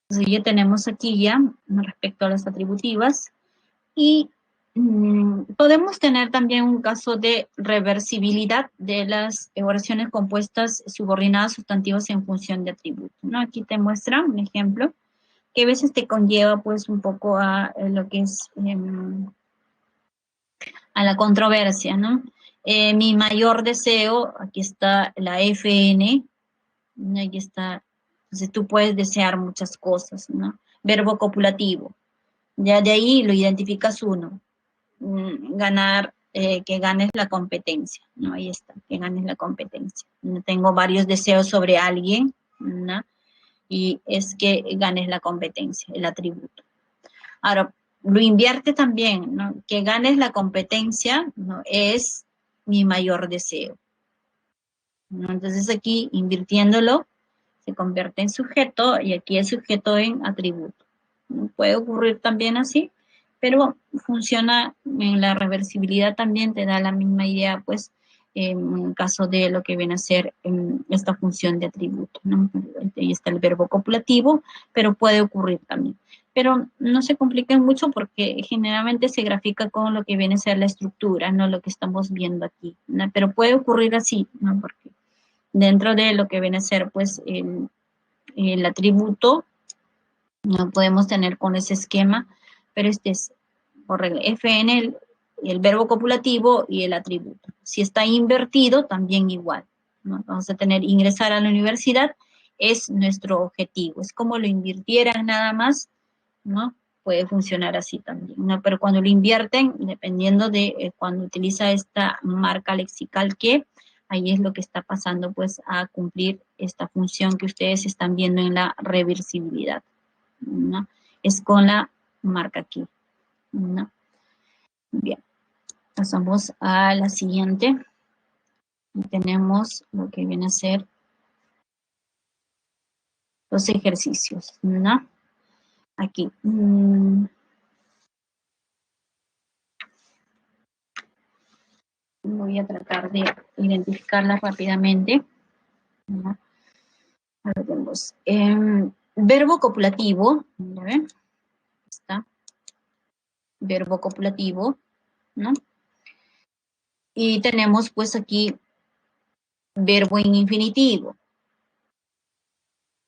Entonces ya tenemos aquí ya respecto a las atributivas. Y podemos tener también un caso de reversibilidad de las oraciones compuestas subordinadas sustantivas en función de atributo, ¿no? Aquí te muestra un ejemplo que a veces te conlleva pues un poco a lo que es a la controversia, ¿no? Mi mayor deseo, aquí está la FN, ¿no? Aquí está, entonces tú puedes desear muchas cosas, ¿no? Verbo copulativo, ya de ahí lo identificas uno, ganar, que ganes la competencia, ¿no? Ahí está, que ganes la competencia. Tengo varios deseos sobre alguien, ¿no? Y es que ganes la competencia, el atributo. Ahora, lo invierte también, ¿no? Que ganes la competencia, ¿no? Es mi mayor deseo, ¿no? Entonces aquí, invirtiéndolo, se convierte en sujeto y aquí el sujeto en atributo. Puede ocurrir también así, pero funciona en la reversibilidad también, te da la misma idea, pues, en caso de lo que viene a ser esta función de atributo, ¿no? Ahí está el verbo copulativo, pero puede ocurrir también. Pero no se compliquen mucho porque generalmente se grafica con lo que viene a ser la estructura, no lo que estamos viendo aquí, ¿no? Pero puede ocurrir así, ¿no? Porque dentro de lo que viene a ser, pues, el atributo, no podemos tener con ese esquema, pero este es por regla FN el verbo copulativo y el atributo. Si está invertido, también igual, ¿no? Vamos a tener ingresar a la universidad, es nuestro objetivo. Es como lo invirtieran nada más, ¿no? Puede funcionar así también, ¿no? Pero cuando lo invierten, dependiendo de cuando utiliza esta marca lexical que, ahí es lo que está pasando, pues, a cumplir esta función que ustedes están viendo en la reversibilidad, ¿no? Es con la marca aquí, ¿no? Bien, pasamos a la siguiente. Y tenemos lo que viene a ser los ejercicios, ¿no? Aquí. Voy a tratar de identificarlas rápidamente, ¿no? Ahora tenemos verbo copulativo, ¿ven? Está. Verbo copulativo, ¿no? Y tenemos pues aquí verbo en infinitivo,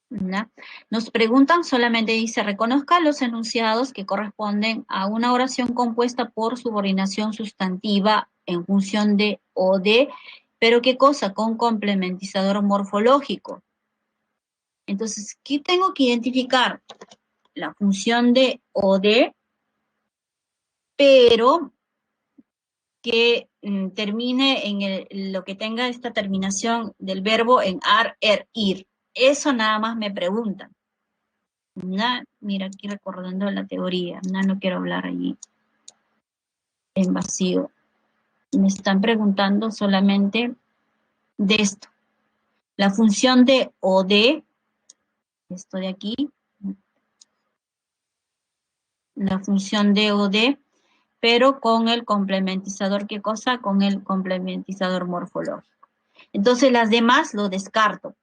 ¿no? Nos preguntan, solamente dice, reconozca los enunciados que corresponden a una oración compuesta por subordinación sustantiva en función de o de, pero ¿qué cosa? Con complementizador morfológico. Entonces, ¿qué tengo que identificar? La función de o de, pero que termine en lo que tenga esta terminación del verbo en ar, er, ir. Eso nada más me preguntan. Mira, aquí recordando la teoría, no quiero hablar allí en vacío. Me están preguntando solamente de esto. La función de o de, esto de aquí, la función de o de, pero con el complementizador, ¿qué cosa? Con el complementizador morfológico. Entonces las demás lo descarto.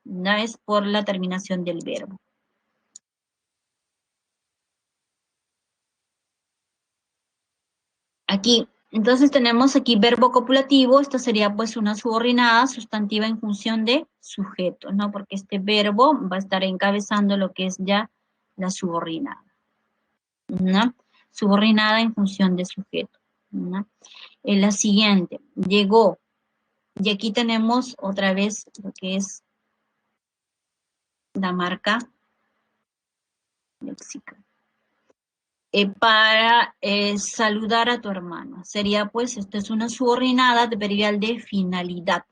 No es por la terminación del verbo. Aquí, entonces tenemos aquí verbo copulativo, esto sería pues una subordinada sustantiva en función de sujeto, ¿no? Porque este verbo va a estar encabezando lo que es ya la subordinada, ¿no? Subordinada en función de sujeto, ¿no? En la siguiente, llegó, y aquí tenemos otra vez lo que es la marca léxica. Para saludar a tu hermano. Sería pues, esto es una subordinada adverbial de finalidad,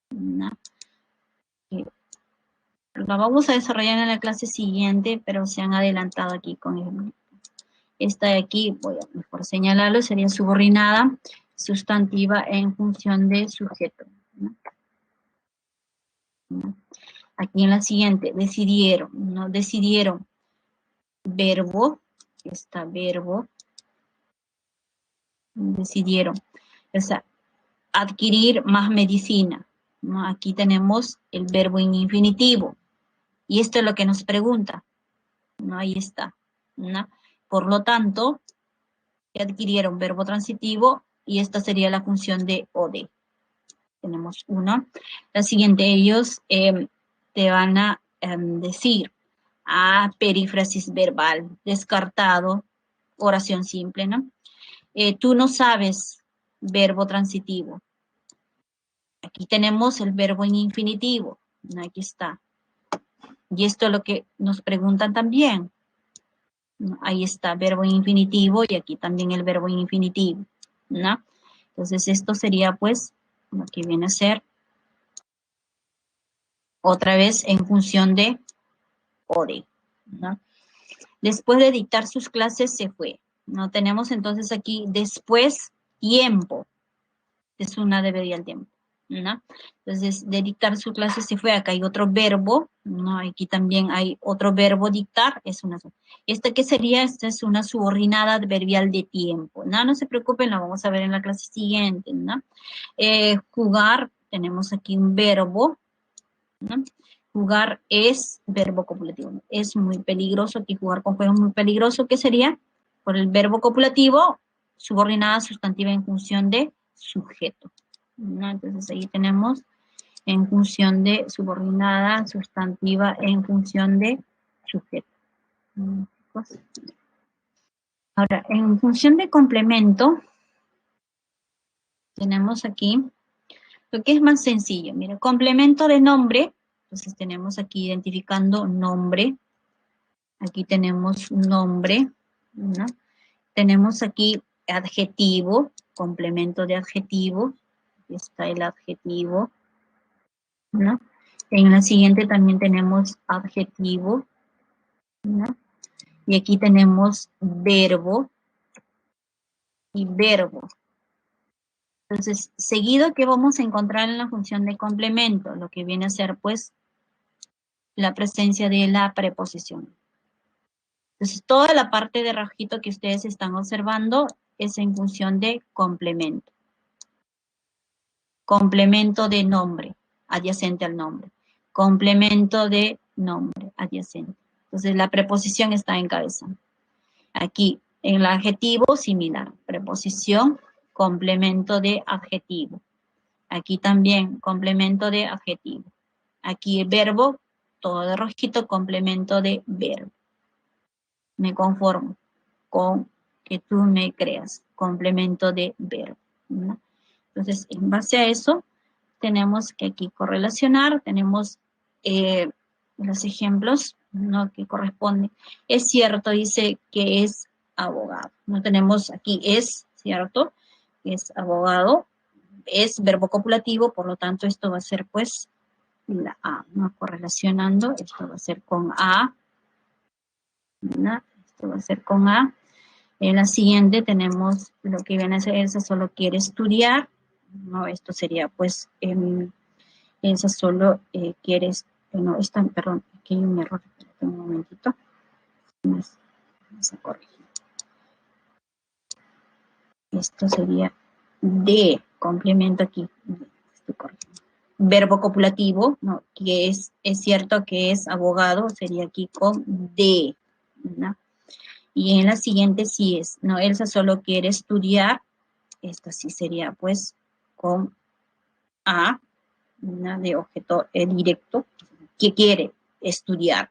¿no? Lo vamos a desarrollar en la clase siguiente, pero se han adelantado aquí con el... Esta de aquí, voy a mejor señalarlo, sería subordinada sustantiva en función de sujeto, ¿no? Aquí en la siguiente, decidieron, ¿no? Decidieron, verbo, está verbo, decidieron, o sea, adquirir más medicina, ¿no? Aquí tenemos el verbo en infinitivo, y esto es lo que nos pregunta, ¿no? Ahí está, ¿no? Por lo tanto, adquirieron verbo transitivo, y esta sería la función de o de. Tenemos uno. La siguiente, ellos te van a decir, perífrasis verbal, descartado, oración simple, ¿no? Tú no sabes, verbo transitivo. Aquí tenemos el verbo en infinitivo, ¿no? Aquí está. Y esto es lo que nos preguntan también, ¿no? Ahí está, verbo en infinitivo, y aquí también el verbo en infinitivo, ¿no? Entonces esto sería pues lo que viene a ser otra vez en función de o de, ¿no? Después de dictar sus clases se fue, ¿no? Tenemos entonces aquí después tiempo, es una debería el tiempo, ¿no? Entonces, de dictar su clase se fue, acá hay otro verbo, ¿no? Aquí también hay otro verbo, dictar, es una... ¿Esta qué sería? Esta es una subordinada adverbial de tiempo, ¿no? No se preocupen, lo vamos a ver en la clase siguiente, ¿no? Jugar, tenemos aquí un verbo, ¿no? Jugar es verbo copulativo. Es muy peligroso, aquí jugar con fuego es muy peligroso. ¿Qué sería? Por el verbo copulativo, subordinada sustantiva en función de sujeto, ¿no? Entonces ahí tenemos en función de subordinada sustantiva en función de sujeto. Ahora, en función de complemento, tenemos aquí lo que es más sencillo. Mira, complemento de nombre, entonces tenemos aquí identificando nombre. Aquí tenemos nombre, ¿no? Tenemos aquí adjetivo, complemento de adjetivo. Aquí está el adjetivo, ¿no? En la siguiente también tenemos adjetivo, ¿no? Y aquí tenemos verbo y verbo. Entonces, seguido, ¿qué vamos a encontrar en la función de complemento? Lo que viene a ser, pues, la presencia de la preposición. Entonces, toda la parte de rojito que ustedes están observando es en función de complemento. Complemento de nombre, adyacente al nombre. Complemento de nombre, adyacente. Entonces, la preposición está encabezando. Aquí, en el adjetivo, similar. Preposición, complemento de adjetivo. Aquí también, complemento de adjetivo. Aquí el verbo, todo de rojito, complemento de verbo. Me conformo con que tú me creas, complemento de verbo, ¿no? Entonces, en base a eso, tenemos que aquí correlacionar, tenemos los ejemplos, ¿no? Que corresponden. Es cierto, dice que es abogado. No tenemos aquí es, ¿cierto? Es abogado, es verbo copulativo, por lo tanto, esto va a ser, pues, la A, ¿no? Correlacionando, esto va a ser con A, ¿no? Esto va a ser con A. En la siguiente tenemos lo que viene a ser, esa solo quiere estudiar, ¿no? Esto sería, pues, esa solo quiere, no, esta, perdón, aquí hay un error, un momentito, vamos a corregir. Esto sería de, complemento aquí, estoy corrigiendo. Verbo copulativo, ¿no? Que es cierto que es abogado, sería aquí con de, ¿no? Y en la siguiente sí es, no, Elsa solo quiere estudiar, esta sí sería pues con A, ¿no? De objeto directo, que quiere estudiar.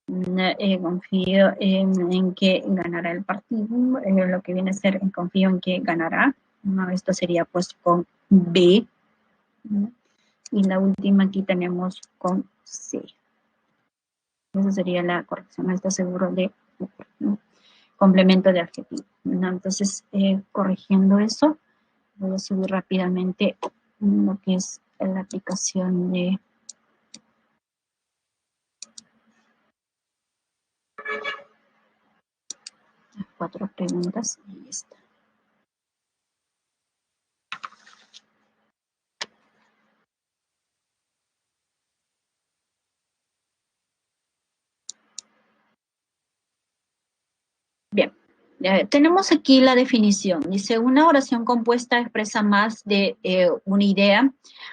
Confío en que ganará el partido, lo que viene a ser, confío en que ganará, ¿no? Esto sería pues con B, ¿no? Y la última aquí tenemos con C. Esa sería la corrección, no está seguro de, ¿no? Complemento de adjetivo, ¿no? Entonces, corrigiendo eso, voy a subir rápidamente lo que es la aplicación de las 4 preguntas. Ahí está. Bien, tenemos aquí la definición. Dice, una oración compuesta expresa más de una idea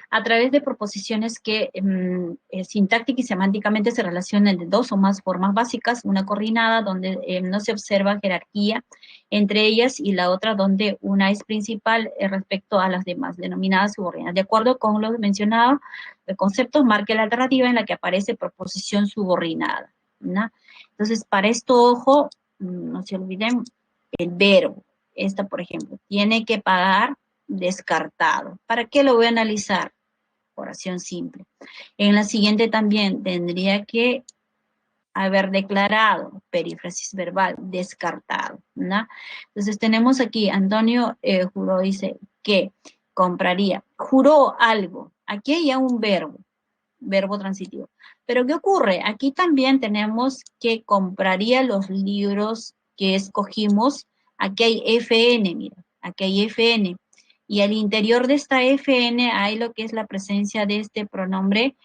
a través de proposiciones que sintáctica y semánticamente se relacionan de dos o más formas básicas, una coordinada donde no se observa jerarquía entre ellas y la otra donde una es principal respecto a las demás, denominadas subordinadas. De acuerdo con lo mencionado, el concepto marca la alternativa en la que aparece proposición subordinada, ¿no? Entonces, para esto, ojo, no se olviden el verbo. Esta, por ejemplo, tiene que pagar, descartado. ¿Para qué lo voy a analizar? Oración simple. En la siguiente también tendría que haber declarado, perífrasis verbal, descartado, ¿no? Entonces tenemos aquí, Antonio juró, dice que compraría, juró algo. Aquí hay ya un verbo transitivo. Pero ¿qué ocurre? Aquí también tenemos que compraría los libros que escogimos. Aquí hay FN, mira, aquí hay FN. Y al interior de esta FN hay lo que es la presencia de este pronombre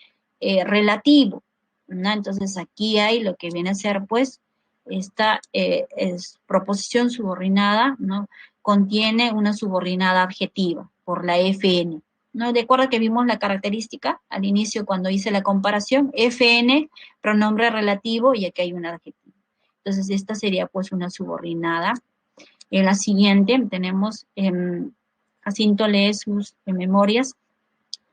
relativo, ¿no? Entonces aquí hay lo que viene a ser, pues, esta es proposición subordinada, ¿no? Contiene una subordinada adjetiva por la FN. ¿no? De acuerdo que vimos la característica al inicio cuando hice la comparación, FN, pronombre relativo, y aquí hay un adjetivo. Entonces, esta sería pues una subordinada. En la siguiente tenemos, Jacinto lee sus memorias,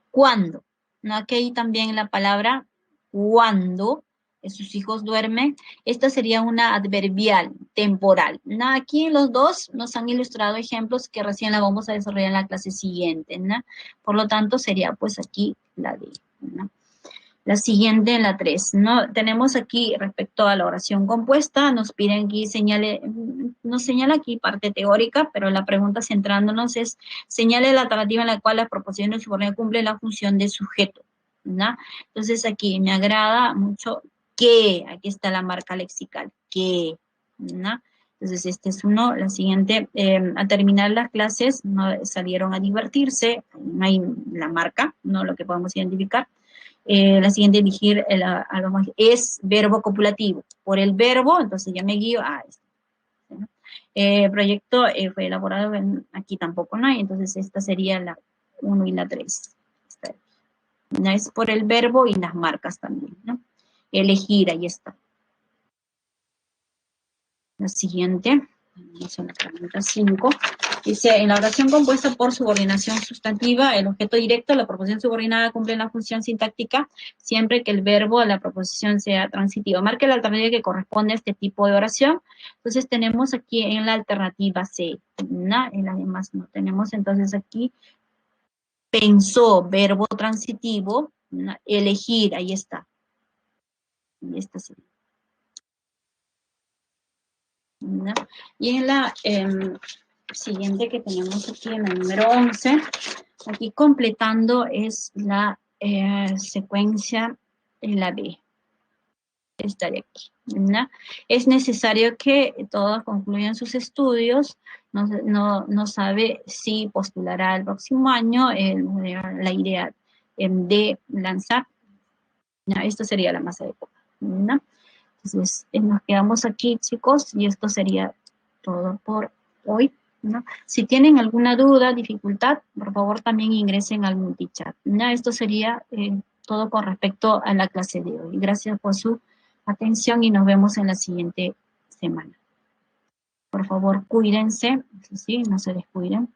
¿cuándo? ¿No? Aquí hay también la palabra cuando sus hijos duermen. Esta sería una adverbial temporal, ¿no? Aquí en los dos nos han ilustrado ejemplos que recién la vamos a desarrollar en la clase siguiente, ¿no? Por lo tanto, sería pues aquí la D, ¿no? La siguiente, la 3, ¿no? Tenemos aquí, respecto a la oración compuesta, nos piden aquí, nos señala aquí parte teórica, pero la pregunta centrándonos es, señale la alternativa en la cual las proposiciones subordinadas cumplen la función de sujeto, ¿no? Entonces aquí me agrada mucho que, aquí está la marca lexical, que, ¿no? Entonces este es uno. La siguiente, al terminar las clases, ¿no? Salieron a divertirse, no hay la marca, ¿no? Lo que podemos identificar. La siguiente, elegir es verbo copulativo. Por el verbo, entonces ya me guío a este, ¿no? Proyecto fue elaborado aquí tampoco no hay, entonces esta sería la 1 y la 3. ¿No? Es por el verbo y las marcas también, ¿no? Elegir, ahí está. La siguiente, vamos a la pregunta 5. Dice, en la oración compuesta por subordinación sustantiva, el objeto directo, la proposición subordinada cumple la función sintáctica siempre que el verbo de la proposición sea transitivo. Marque la alternativa que corresponde a este tipo de oración. Entonces tenemos aquí en la alternativa C, ¿no? En las demás no tenemos. Entonces aquí pensó, verbo transitivo, ¿no? Elegir, ahí está. Y esta sí. ¿No? Y en la siguiente que tenemos aquí, en la número 11, aquí completando es la secuencia en la B. Esta de aquí, ¿no? Es necesario que todos concluyan sus estudios, no sabe si postulará el próximo año la idea de lanzar, ¿no? Esto sería la más adecuada, ¿no? Entonces, nos quedamos aquí, chicos, y esto sería todo por hoy, ¿no? Si tienen alguna duda, dificultad, por favor también ingresen al multichat, ¿no? Esto sería todo con respecto a la clase de hoy. Gracias por su atención y nos vemos en la siguiente semana. Por favor, cuídense, sí, no se descuiden.